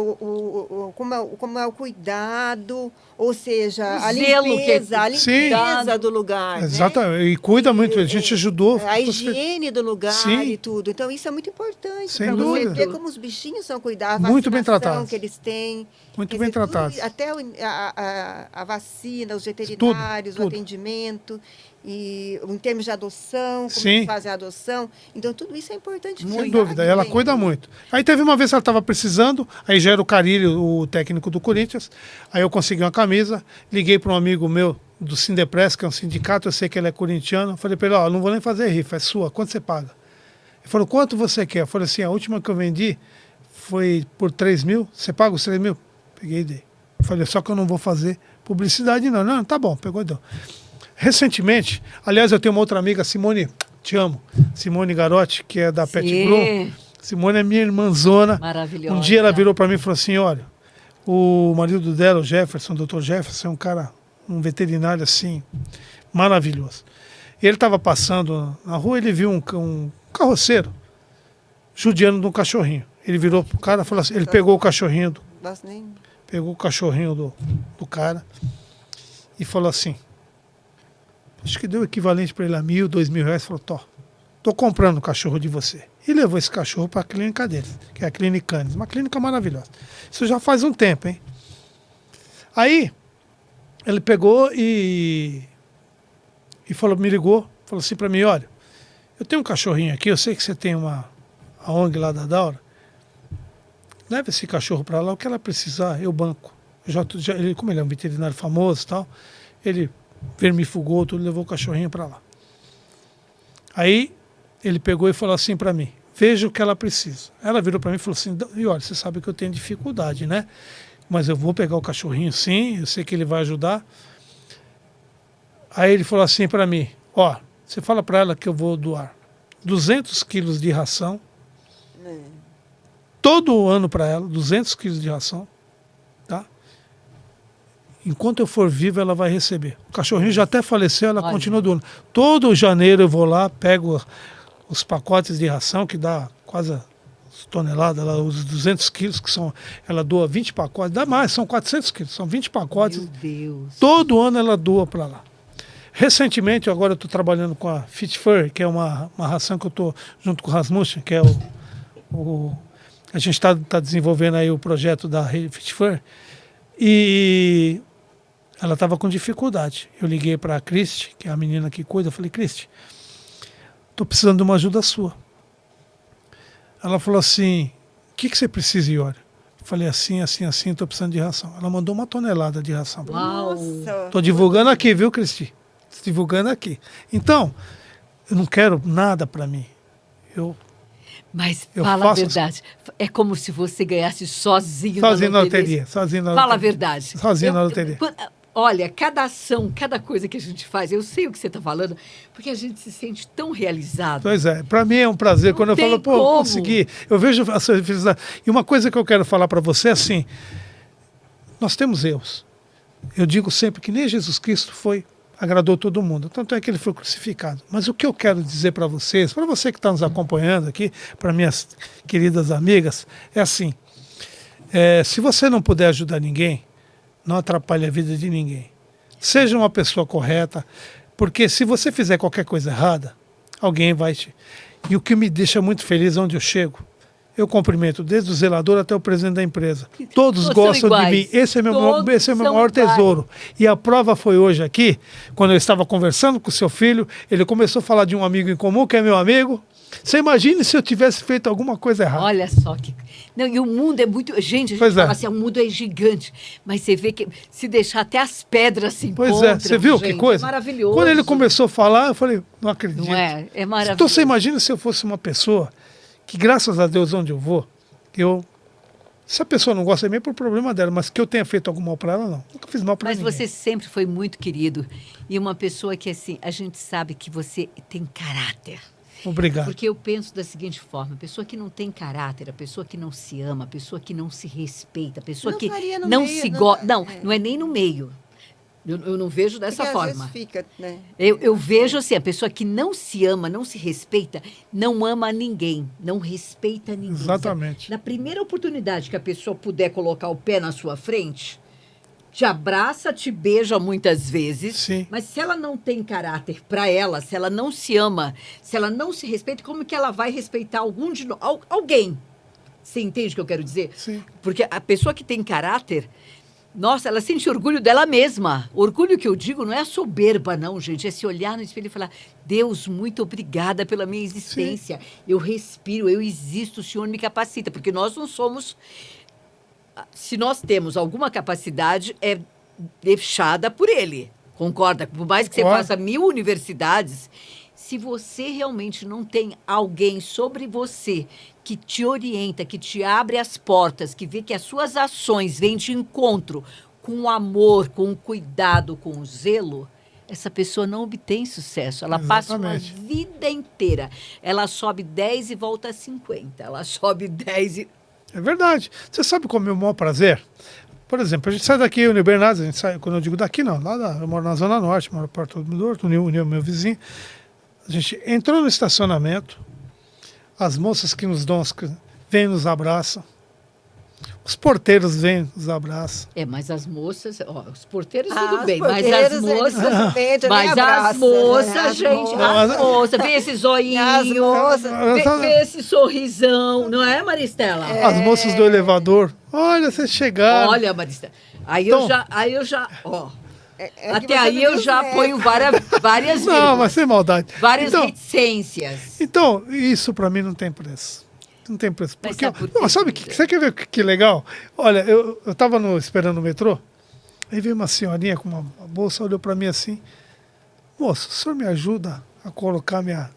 o cuidado, ou seja, a Zelo limpeza do lugar. Exatamente. Né? E cuida muito, a gente ajudou. A higiene do lugar Sim. e tudo. Então, isso é muito importante Sem para você dúvida. ver como os bichinhos são cuidados, Muito bem tratados. que eles têm. Muito bem tratados. Até a vacina, os veterinários, tudo. o atendimento, e em termos de adoção, como Sim. eles fazem a adoção. Então, tudo isso é importante. Sem dúvida, ela cuida muito. Aí teve uma vez que ela estava precisando, aí já era o Carilli, o técnico do Corinthians, aí eu consegui uma camisa, liguei para um amigo meu do Sindepress, que é um sindicato, eu sei que ele é corintiano, falei para ele, ó, não vou nem fazer rifa, é sua, quanto você paga? Ele falou, quanto você quer? Eu falei assim, a última que eu vendi foi por 3 mil, você paga os 3 mil? Peguei e dei. Eu falei, só que eu não vou fazer publicidade não. Não, tá bom, pegou e deu. Recentemente, aliás, eu tenho uma outra amiga, Simone, te amo, Simone Garotti, que é da Pet Grow. Simone é minha irmãzona. Maravilhosa. Um dia ela virou para mim e falou assim, olha, o marido dela, o Jefferson, o Dr. Jefferson, é um cara, um veterinário assim, maravilhoso. E ele estava passando na rua, ele viu um carroceiro judiando de um cachorrinho. Ele virou pro cara e falou assim, ele pegou o cachorrinho do cara e falou assim, acho que deu o equivalente para ele a R$1.000, R$2.000, falou, tô comprando o cachorro de você. E levou esse cachorro para a clínica deles, que é a Clínica Canis, uma clínica maravilhosa. Isso já faz um tempo, hein? Aí, ele pegou e falou, me ligou, falou assim para mim, olha, eu tenho um cachorrinho aqui, eu sei que você tem a ONG lá da Daura, leva esse cachorro para lá, o que ela precisar, eu banco. Como ele é um veterinário famoso e tal, ele vermifugou tudo, levou o cachorrinho para lá. Aí ele pegou e falou assim para mim, veja o que ela precisa. Ela virou para mim e falou assim, e olha, você sabe que eu tenho dificuldade, né? Mas eu vou pegar o cachorrinho sim, eu sei que ele vai ajudar. Aí ele falou assim para mim, ó, você fala para ela que eu vou doar 200 quilos de ração, todo ano para ela, 200 quilos de ração, tá? Enquanto eu for vivo, ela vai receber. O cachorrinho já até faleceu, ela continua doando. Todo janeiro eu vou lá, pego os pacotes de ração, que dá quase tonelada, os 200 quilos, que são, ela doa 20 pacotes, dá mais, são 400 quilos, são 20 pacotes. Meu Deus. Todo ano ela doa para lá. Recentemente, agora eu estou trabalhando com a Fit Fur, que é uma ração que eu estou junto com o Rasmussen, que é a gente está desenvolvendo aí o projeto da Fit Fur, e ela estava com dificuldade. Eu liguei para a Cristi, que é a menina que cuida, eu falei, Cristi, estou precisando de uma ajuda sua. Ela falou assim, o que você precisa, Iori? Eu falei, assim, estou precisando de ração. Ela mandou 1 tonelada de ração. Estou divulgando aqui, viu, Cristi? Estou divulgando aqui. Então, eu não quero nada para mim. Mas fala a verdade. É como se você ganhasse sozinho na loteria. Sozinho na loteria. Fala a verdade. Sozinho na loteria. Olha, cada ação, cada coisa que a gente faz, eu sei o que você está falando, porque a gente se sente tão realizado. Pois é, para mim é um prazer. Quando eu falo, consegui, eu vejo a sua felicidade. E uma coisa que eu quero falar para você é assim, nós temos erros. Eu digo sempre que nem Jesus Cristo agradou todo mundo, tanto é que ele foi crucificado. Mas o que eu quero dizer para vocês, para você que está nos acompanhando aqui, para minhas queridas amigas, é assim, se você não puder ajudar ninguém, não atrapalhe a vida de ninguém. Seja uma pessoa correta, porque se você fizer qualquer coisa errada, alguém vai te... E o que me deixa muito feliz onde eu chego, eu cumprimento desde o zelador até o presidente da empresa. Todos gostam de mim. Esse é meu maior tesouro. E a prova foi hoje aqui, quando eu estava conversando com o seu filho, ele começou a falar de um amigo em comum, que é meu amigo. Você imagine se eu tivesse feito alguma coisa errada. Olha só que... Não, e o mundo é muito... Gente, a gente Pois é. fala assim, o mundo é gigante. Mas você vê que se deixar até as pedras se Pois encontram, é, você viu gente, que coisa? É maravilhoso. Quando ele começou a falar, eu falei, não acredito. Não é? É maravilhoso. Então você imagina se eu fosse uma pessoa que, graças a Deus, onde eu vou, se a pessoa não gosta de mim, é por problema dela, mas que eu tenha feito algum mal para ela, não. Nunca fiz mal para Mas ninguém. você sempre foi muito querido. E uma pessoa que, assim, a gente sabe que você tem caráter. Obrigado. Porque eu penso da seguinte forma: a pessoa que não tem caráter, a pessoa que não se ama, a pessoa que não se respeita, a pessoa Não que faria no não meio, se não- gosta. Não, é. não é nem no meio. Eu não vejo dessa Porque às forma. vezes fica, né? Eu vejo assim, a pessoa que não se ama, não se respeita, não ama ninguém, não respeita ninguém. Exatamente. Na primeira oportunidade que a pessoa puder colocar o pé na sua frente, te abraça, te beija muitas vezes, Sim. mas se ela não tem caráter para ela, se ela não se ama, se ela não se respeita, como que ela vai respeitar alguém? Você entende o que eu quero dizer? Sim. Porque a pessoa que tem caráter, nossa, ela sente orgulho dela mesma. Orgulho que eu digo não é soberba, não, gente. É se olhar no espelho e falar: Deus, muito obrigada pela minha existência. Eu respiro, eu existo, o Senhor me capacita. Porque nós não somos... Se nós temos alguma capacidade, é deixada por Ele. Concorda? Por mais que você Concordo. faça 1000 universidades, se você realmente não tem alguém sobre você que te orienta, que te abre as portas, que vê que as suas ações vêm de encontro com o amor, com o cuidado, com o zelo, essa pessoa não obtém sucesso. Ela passa uma Exatamente. vida inteira. Ela sobe 10 e volta a 50. Ela sobe 10 e... É verdade. Você sabe qual é o meu maior prazer? Por exemplo, a gente sai daqui, Unir Bernardes, a gente sai, quando eu digo daqui, não, eu moro na Zona Norte, moro perto do Dorto, Unir, meu vizinho. A gente entrou no estacionamento, as moças que nos dão, vêm e nos abraçam, os porteiros vêm e nos abraçam. É, mas as moças... Ó, os porteiros Ah, tudo os bem, mas porteiros, as eles moças... respeitam, nem Mas as abraçam, moças, né? As gente, moças. as moças, vê esse zoinho, As moças. vê esse sorrisão, não é, Maristela? As moças do elevador, olha, vocês chegaram. Olha, Maristela, Então- aí eu já, ó, É que até você aí não eu diz, já né? ponho várias Não, vírgulas, mas sem maldade. várias Então, reticências. Então, isso para mim não tem preço. Não tem preço. Mas Porque, sabe por quê, não, sabe querida? você quer ver que legal? Olha, eu estava esperando o metrô, aí veio uma senhorinha com uma bolsa, olhou para mim assim: moço, o senhor me ajuda a colocar minha.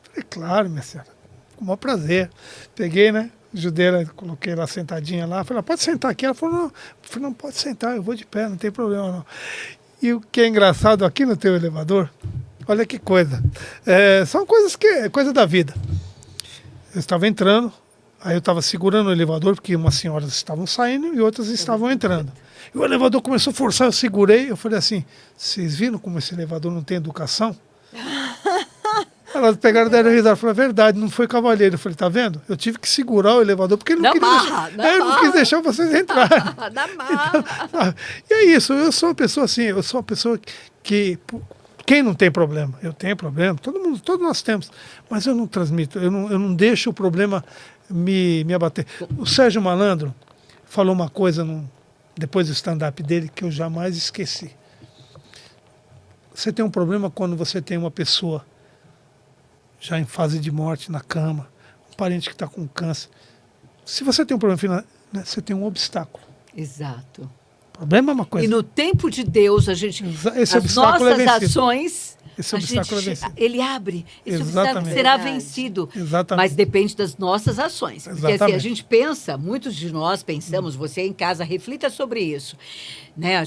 Falei, claro, minha senhora, com o maior prazer. Peguei, né? Ajudei ela, coloquei ela sentadinha lá. Falei, pode sentar aqui. Ela falou, não. Eu falei, não, pode sentar, eu vou de pé, não tem problema não. E o que é engraçado aqui no teu elevador, olha que coisa. São coisas coisa da vida. Eu estava entrando, aí eu estava segurando o elevador, porque umas senhoras estavam saindo e outras estavam entrando. E o elevador começou a forçar, eu segurei, eu falei assim, vocês viram como esse elevador não tem educação? Elas pegaram e deram risada, falaram, é verdade, não foi cavalheiro. Eu falei, tá vendo? Eu tive que segurar o elevador, porque ele não Na queria marra, deixar, na ele não marra. quis deixar vocês entrarem. Da marra. Ah, e é isso, eu sou uma pessoa assim, eu sou uma pessoa que quem não tem problema? Eu tenho problema, todos nós temos, mas eu não transmito, eu não deixo o problema me abater. O Sérgio Malandro falou uma coisa depois do stand-up dele que eu jamais esqueci. Você tem um problema quando você tem uma pessoa já em fase de morte na cama, um parente que está com câncer. Se você tem um problema final, né, você tem um obstáculo. Exato. O problema é uma coisa. E no tempo de Deus, a gente, Esse as obstáculo é nossas vencido. ações, Esse a obstáculo gente, é vencido. ele abre. Esse obstáculo Exatamente. será Verdade. vencido. Exatamente. Mas depende das nossas ações. Porque assim, a Exatamente. gente pensa, muitos de nós pensamos, você em casa, reflita sobre isso. Né?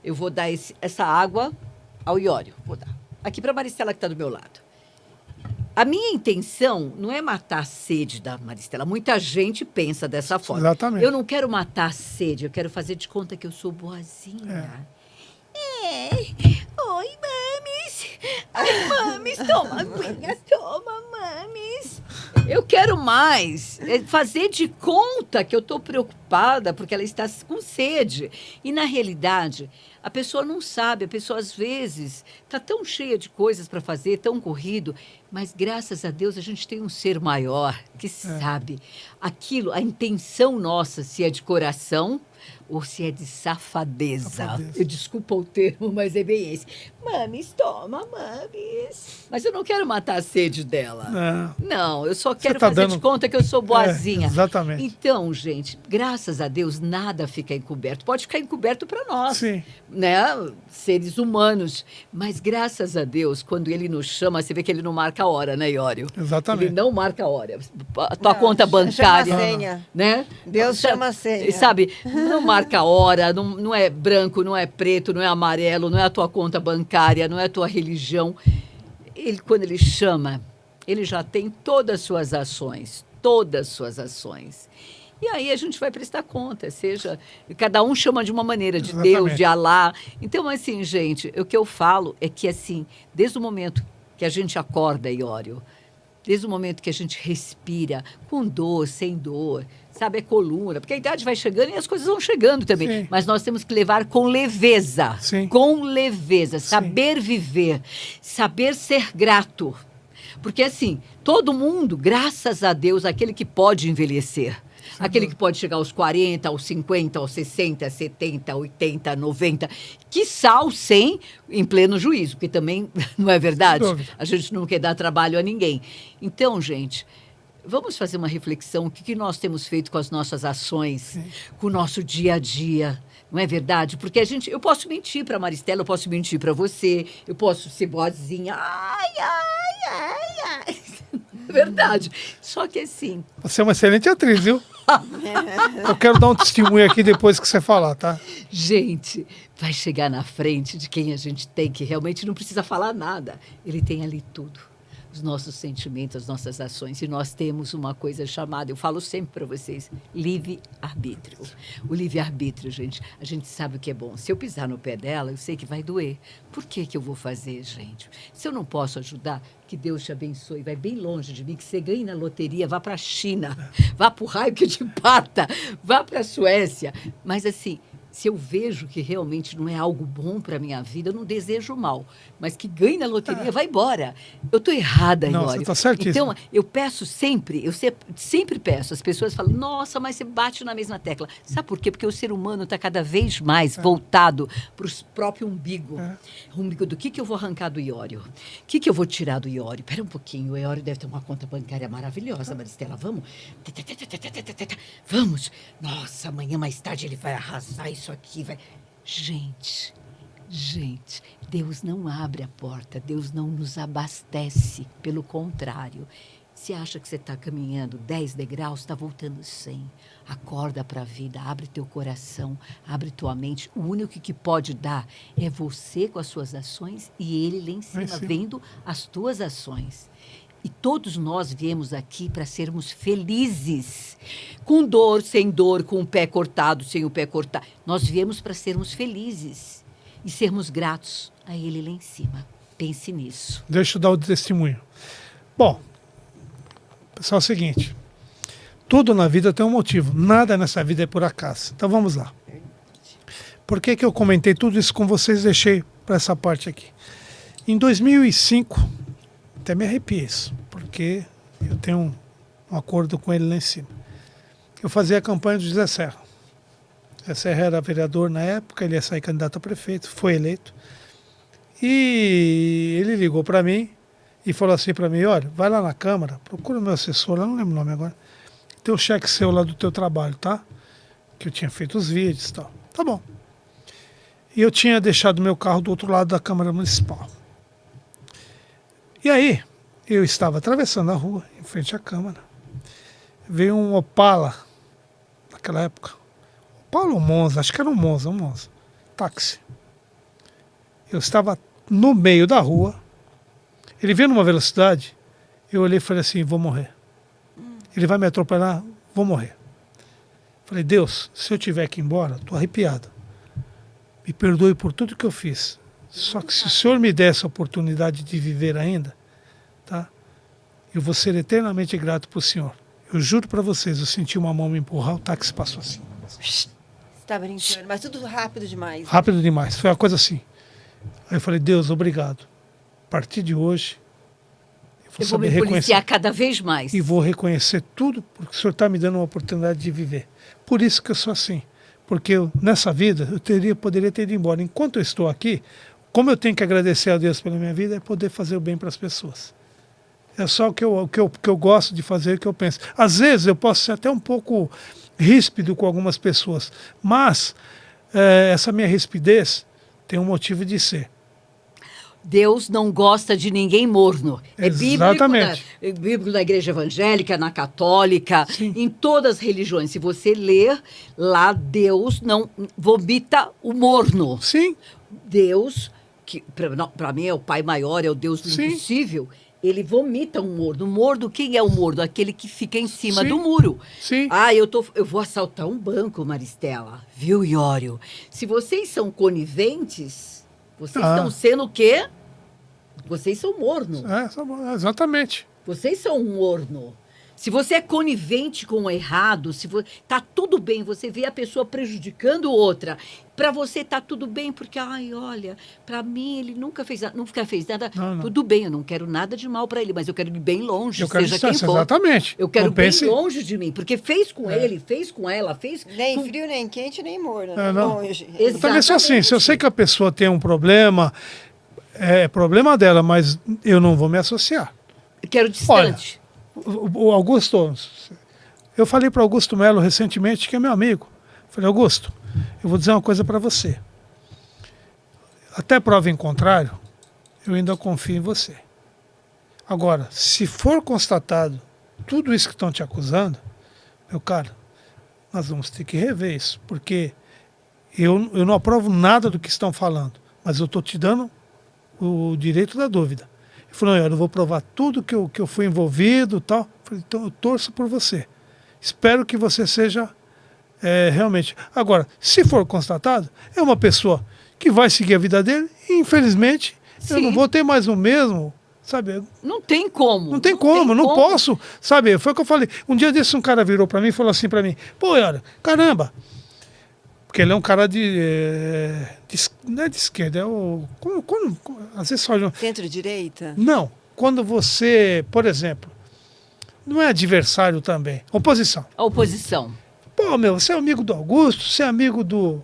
Eu vou dar essa água ao Iório. Vou dar. Aqui para a Maristela que está do meu lado. A minha intenção não é matar a sede da Maristela. Muita gente pensa dessa forma. Exatamente. Eu não quero matar a sede, eu quero fazer de conta que eu sou boazinha. Oi, mames. Ai, mames, toma aguinha, toma, mames. Eu quero mais fazer de conta que eu estou preocupada porque ela está com sede. E, na realidade, A pessoa não sabe, a pessoa às vezes está tão cheia de coisas para fazer, tão corrido, mas graças a Deus a gente tem um ser maior que sabe aquilo, a intenção nossa, se é de coração ou se é de safadeza. Eu desculpa o termo, mas é bem esse. Mames, toma, mames. Mas eu não quero matar a sede dela. Não, eu só quero fazer de conta que eu sou boazinha. Exatamente. Então, gente, graças a Deus, nada fica encoberto. Pode ficar encoberto para nós, Sim. né? Seres humanos. Mas graças a Deus, quando ele nos chama, você vê que ele não marca a hora, né, Iório? Exatamente. Ele não marca a hora. A tua conta bancária, chama a senha. né? Deus chama a senha. Sabe, não marca a hora, não é branco, não é preto, não é amarelo, não é a tua conta bancária, não é a tua religião. Ele, quando ele chama, ele já tem todas as suas ações, todas as suas ações. E aí a gente vai prestar conta, seja... Cada um chama de uma maneira, de Exatamente. Deus, de Alá. Então, assim, gente, o que eu falo é que, assim, desde o momento que a gente acorda, Iório, desde o momento que a gente respira, com dor, sem dor, sabe, é coluna, porque a idade vai chegando e as coisas vão chegando também. Sim. Mas nós temos que levar com leveza. Sim. Com leveza, Sim. saber viver, saber ser grato. Porque, assim, todo mundo, graças a Deus, aquele que pode envelhecer, aquele que pode chegar aos 40, aos 50, aos 60, 70, 80, 90, quiçá aos 100 em pleno juízo, porque também não é verdade? Sem dúvida. A gente não quer dar trabalho a ninguém. Então, gente, vamos fazer uma reflexão. O que nós temos feito com as nossas ações, com o nosso dia a dia? Não é verdade? Porque eu posso mentir para a Maristela, eu posso mentir para você, eu posso ser boazinha. Ai, ai, ai, ai. É verdade. Só que assim... Você é uma excelente atriz, viu? Eu quero dar um testemunho aqui depois que você falar, tá? Gente, vai chegar na frente de quem a gente tem, que realmente não precisa falar nada. Ele tem ali tudo. Os nossos sentimentos, as nossas ações. E nós temos uma coisa chamada, eu falo sempre para vocês, livre-arbítrio. O livre-arbítrio, gente, a gente sabe o que é bom. Se eu pisar no pé dela, eu sei que vai doer. Por que eu vou fazer, gente? Se eu não posso ajudar, que Deus te abençoe. Vai bem longe de mim, que você ganhe na loteria, vá para a China, vá para o raio que te parta, vá para a Suécia. Mas assim... Se eu vejo que realmente não é algo bom para a minha vida, eu não desejo mal. Mas que ganhe na loteria, vai embora. Eu estou errada, Não, Iório. você está certíssimo. Então, eu peço sempre, sempre peço. As pessoas falam, nossa, mas você bate na mesma tecla. Sabe por quê? Porque o ser humano está cada vez mais voltado para o próprio umbigo. O umbigo do que eu vou arrancar do Iório? O que eu vou tirar do Iório? Espera um pouquinho, o Iório deve ter uma conta bancária maravilhosa, Maristela. Vamos? Vamos? Nossa, amanhã mais tarde ele vai arrasar isso aqui. Gente, Deus não abre a porta, Deus não nos abastece. Pelo contrário, você acha que você está caminhando 10 degraus, está voltando 100. Acorda para a vida, abre teu coração, abre tua mente. O único que pode dar é você com as suas ações e ele lá em cima, vendo as tuas ações. E todos nós viemos aqui para sermos felizes. Com dor, sem dor, com o pé cortado, sem o pé cortado. Nós viemos para sermos felizes e sermos gratos a ele lá em cima. Pense nisso. Deixa eu dar o testemunho. Bom, pessoal, é o seguinte. Tudo na vida tem um motivo. Nada nessa vida é por acaso. Então vamos lá. Por que eu comentei tudo isso com vocês? Deixei para essa parte aqui. Em 2005... Até me arrepio isso, porque eu tenho um acordo com ele lá em cima. Eu fazia a campanha do José Serra. José Serra era vereador na época, ele ia sair candidato a prefeito, foi eleito. E ele ligou para mim e falou assim para mim, olha, vai lá na Câmara, procura o meu assessor, lá não lembro o nome agora, tem o cheque seu lá do teu trabalho, tá? Que eu tinha feito os vídeos e tal. Tá bom. E eu tinha deixado meu carro do outro lado da Câmara Municipal. E aí, eu estava atravessando a rua, em frente à Câmara. Veio um Opala, naquela época. Opala ou Monza, acho que era um Monza. Táxi. Eu estava no meio da rua. Ele veio numa velocidade. Eu olhei e falei assim, vou morrer. Ele vai me atropelar, vou morrer. Falei, Deus, se eu tiver que ir embora, estou arrepiado. Me perdoe por tudo que eu fiz. Só que se o Senhor me der essa oportunidade de viver ainda, tá? Eu vou ser eternamente grato para o Senhor. Eu juro para vocês, eu senti uma mão me empurrar, o táxi passou assim. Tá brincando, mas tudo rápido demais. Rápido demais. Foi uma coisa assim. Aí eu falei, Deus, obrigado. A partir de hoje, Eu vou me policiar cada vez mais. E vou reconhecer tudo, porque o Senhor está me dando uma oportunidade de viver. Por isso que eu sou assim. Porque nessa vida, poderia ter ido embora. Enquanto eu estou aqui, como eu tenho que agradecer a Deus pela minha vida, é poder fazer o bem para as pessoas. É só o que eu gosto de fazer, o que eu penso. Às vezes eu posso ser até um pouco ríspido com algumas pessoas, mas essa minha rispidez tem um motivo de ser. Deus não gosta de ninguém morno. Exatamente. É bíblico na igreja evangélica, na católica, Sim. em todas as religiões. Se você ler lá, Deus não vomita o morno. Sim. Deus, que para mim é o Pai maior, é o Deus do Sim. impossível, ele vomita um morno. O morno, quem é o morno? Aquele que fica em cima Sim. do muro. Sim. Ah, eu vou assaltar um banco, Maristela. Viu, Iório? Se vocês são coniventes, vocês estão sendo o quê? Vocês são morno. Exatamente. Vocês são um morno. Se você é conivente com o errado, tá tudo bem, você vê a pessoa prejudicando outra, para você tá tudo bem, porque, ai, olha, para mim ele nunca fez nada. Não. Tudo bem, eu não quero nada de mal para ele, mas eu quero ir bem longe, Eu quero seja quem distância, for. exatamente. Eu quero Não pense- bem longe de mim, porque fez com ele, fez com ela, fez... Nem frio, nem quente, nem morno. Não. Longe. Eu também sou assim, se eu sei que a pessoa tem um problema, é problema dela, mas eu não vou me associar. Eu quero distante. O Augusto, eu falei para Augusto Melo recentemente, que é meu amigo. Falei, Augusto, eu vou dizer uma coisa para você. Até prova em contrário, eu ainda confio em você. Agora, se for constatado tudo isso que estão te acusando, meu caro, nós vamos ter que rever isso, porque eu não aprovo nada do que estão falando, mas eu estou te dando o direito da dúvida. Ele falou, eu vou provar tudo que eu fui envolvido e tal. Eu falei, então eu torço por você. Espero que você seja realmente... Agora, se for constatado, é uma pessoa que vai seguir a vida dele e, infelizmente, eu Sim. não vou ter mais o mesmo, sabe? Não tem como. Não tem como, não posso, sabe? Foi o que eu falei. Um dia desse um cara virou para mim e falou assim para mim, pô, olha, caramba, porque ele é um cara não é de esquerda, é o... às vezes só... Centro-direita? Não, quando você, por exemplo, não é adversário também, oposição. A oposição. Pô, meu, você é amigo do Augusto, você é amigo do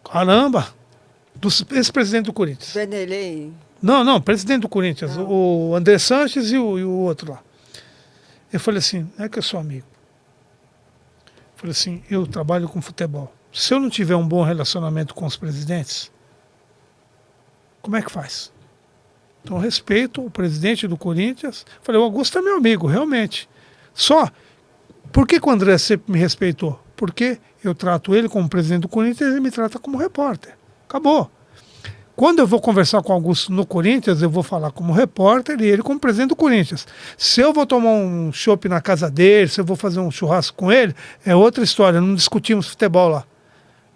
caramba, do ex-presidente do Corinthians. Vanderlei? Não, presidente do Corinthians, o André Sanches e o outro lá. Eu falei assim, não é que eu sou amigo. Eu falei assim, eu trabalho com futebol. Se eu não tiver um bom relacionamento com os presidentes, como é que faz? Então, eu respeito o presidente do Corinthians. Eu falei, o Augusto é meu amigo, realmente. Só, por que o André sempre me respeitou? Porque eu trato ele como presidente do Corinthians e ele me trata como repórter. Acabou. Quando eu vou conversar com o Augusto no Corinthians, eu vou falar como repórter e ele como presidente do Corinthians. Se eu vou tomar um chopp na casa dele, se eu vou fazer um churrasco com ele, é outra história, não discutimos futebol lá.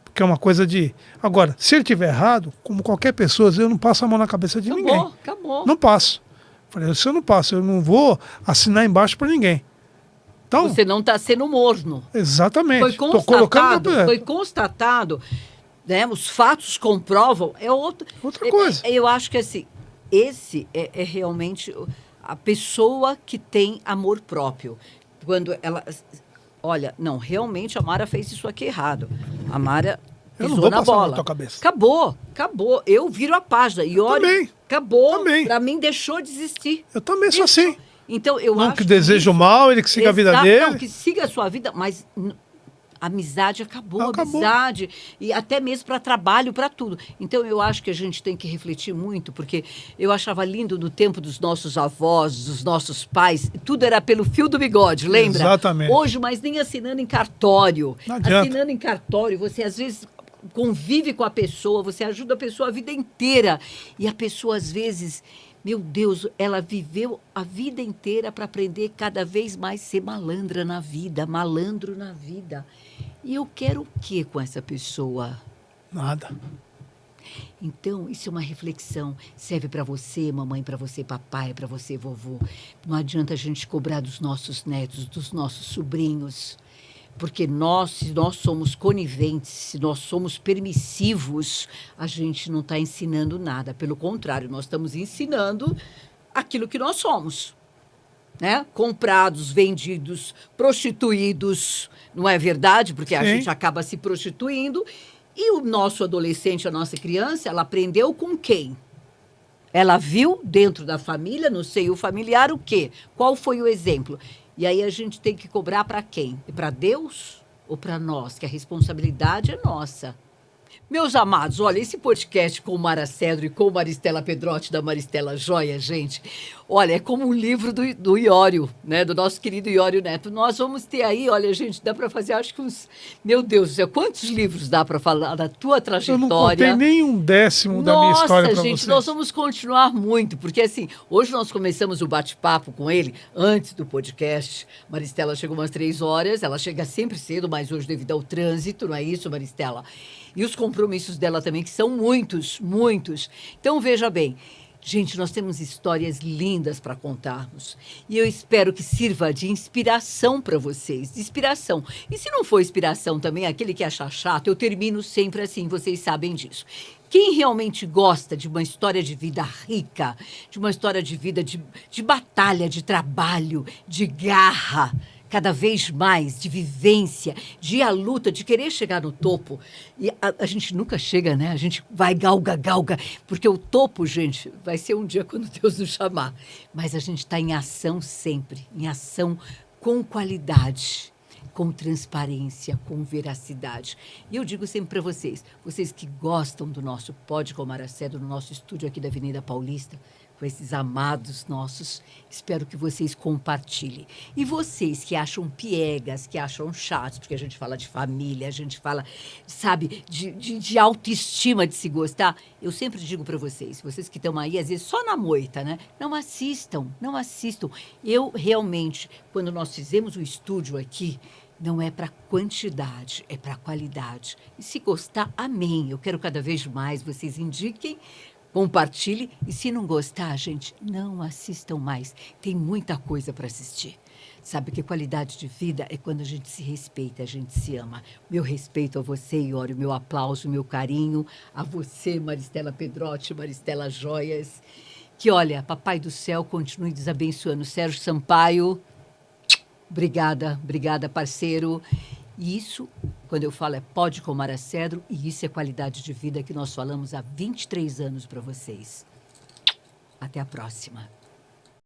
Porque é uma coisa de... Agora, se ele estiver errado, como qualquer pessoa, eu não passo a mão na cabeça de ninguém. Acabou. Não passo. Falei, se eu não passo, eu não vou assinar embaixo para ninguém. Então, Você não está sendo morno. exatamente. Foi Tô colocando... constatado, né, os fatos comprovam, é outra coisa. Eu acho que assim, esse é realmente a pessoa que tem amor próprio. Quando ela... Olha, não, realmente a Mara fez isso aqui errado. A Mara Eu não pisou vou na passar bola. na tua cabeça. Acabou. Eu viro a página. E olha, também. acabou. Também. Pra mim, deixou de existir. Eu também sou assim. Então, eu Não acho que desejo mal, ele que siga a vida dele. Não, que siga a sua vida, mas a amizade acabou. Acabou. Amizade, e até mesmo para trabalho, para tudo. Então, eu acho que a gente tem que refletir muito, porque eu achava lindo no tempo dos nossos avós, dos nossos pais, tudo era pelo fio do bigode, lembra? Exatamente. Hoje, mas nem assinando em cartório. Não adianta. Assinando em cartório, você às vezes convive com a pessoa, você ajuda a pessoa a vida inteira. E a pessoa, às vezes... Meu Deus, ela viveu a vida inteira para aprender cada vez mais ser malandra na vida, malandro na vida. E eu quero o que com essa pessoa? Nada. Então, isso é uma reflexão. Serve para você, mamãe, para você, papai, para você, vovô. Não adianta a gente cobrar dos nossos netos, dos nossos sobrinhos. Porque nós, se nós somos coniventes, se nós somos permissivos, a gente não está ensinando nada. Pelo contrário, nós estamos ensinando aquilo que nós somos. Né? Comprados, vendidos, prostituídos, não é verdade? Porque a Sim. gente acaba se prostituindo. E o nosso adolescente, a nossa criança, ela aprendeu com quem? Ela viu dentro da família, no seio familiar, o quê? Qual foi o exemplo? E aí a gente tem que cobrar para quem? Para Deus ou para nós? Que a responsabilidade é nossa. Meus amados, olha, esse podcast com Mara Cedro e com Maristela Pedrotti, da Maristela Joia, gente, olha, é como um livro do Iório, né, do nosso querido Iório Neto. Nós vamos ter aí, olha, gente, dá para fazer, acho que uns, meu Deus do céu, quantos livros dá para falar da tua trajetória? Eu não contei nem um décimo da minha história para vocês. Nossa, gente, nós vamos continuar muito, porque assim, hoje nós começamos o bate-papo com ele, antes do podcast. Maristela chegou umas 3 horas, ela chega sempre cedo, mas hoje devido ao trânsito, não é isso, Maristela? E os compromissos dela também, que são muitos, muitos. Então, veja bem, gente, nós temos histórias lindas para contarmos. E eu espero que sirva de inspiração para vocês, de inspiração. E se não for inspiração também, aquele que acha chato, eu termino sempre assim, vocês sabem disso. Quem realmente gosta de uma história de vida rica, de uma história de vida de batalha, de trabalho, de garra, cada vez mais, de vivência, de ir à luta, de querer chegar no topo. E a gente nunca chega, né? A gente vai galga, porque o topo, gente, vai ser um dia quando Deus nos chamar. Mas a gente está em ação sempre, em ação com qualidade, com transparência, com veracidade. E eu digo sempre para vocês que gostam do nosso Pode com Mara Cedro, no nosso estúdio aqui da Avenida Paulista, com esses amados nossos, espero que vocês compartilhem. E vocês que acham piegas, que acham chatos, porque a gente fala de família, a gente fala, sabe, de autoestima, de se gostar, eu sempre digo para vocês que estão aí, às vezes, só na moita, né? Não assistam. Eu realmente, quando nós fizemos o estúdio aqui, não é para quantidade, é para qualidade. E se gostar, amém. Eu quero cada vez mais, vocês indiquem, compartilhe, e se não gostar, gente, não assistam mais. Tem muita coisa para assistir. Sabe que qualidade de vida é quando a gente se respeita, a gente se ama. Meu respeito a você, Iório, meu aplauso, meu carinho a você, Maristela Pedrotti, Maristela Joias. Que, olha, Papai do Céu continue desabençoando. Sérgio Sampaio, obrigada, parceiro. E isso, quando eu falo, é Pode com Mara Cedro, e isso é qualidade de vida que nós falamos há 23 anos para vocês. Até a próxima.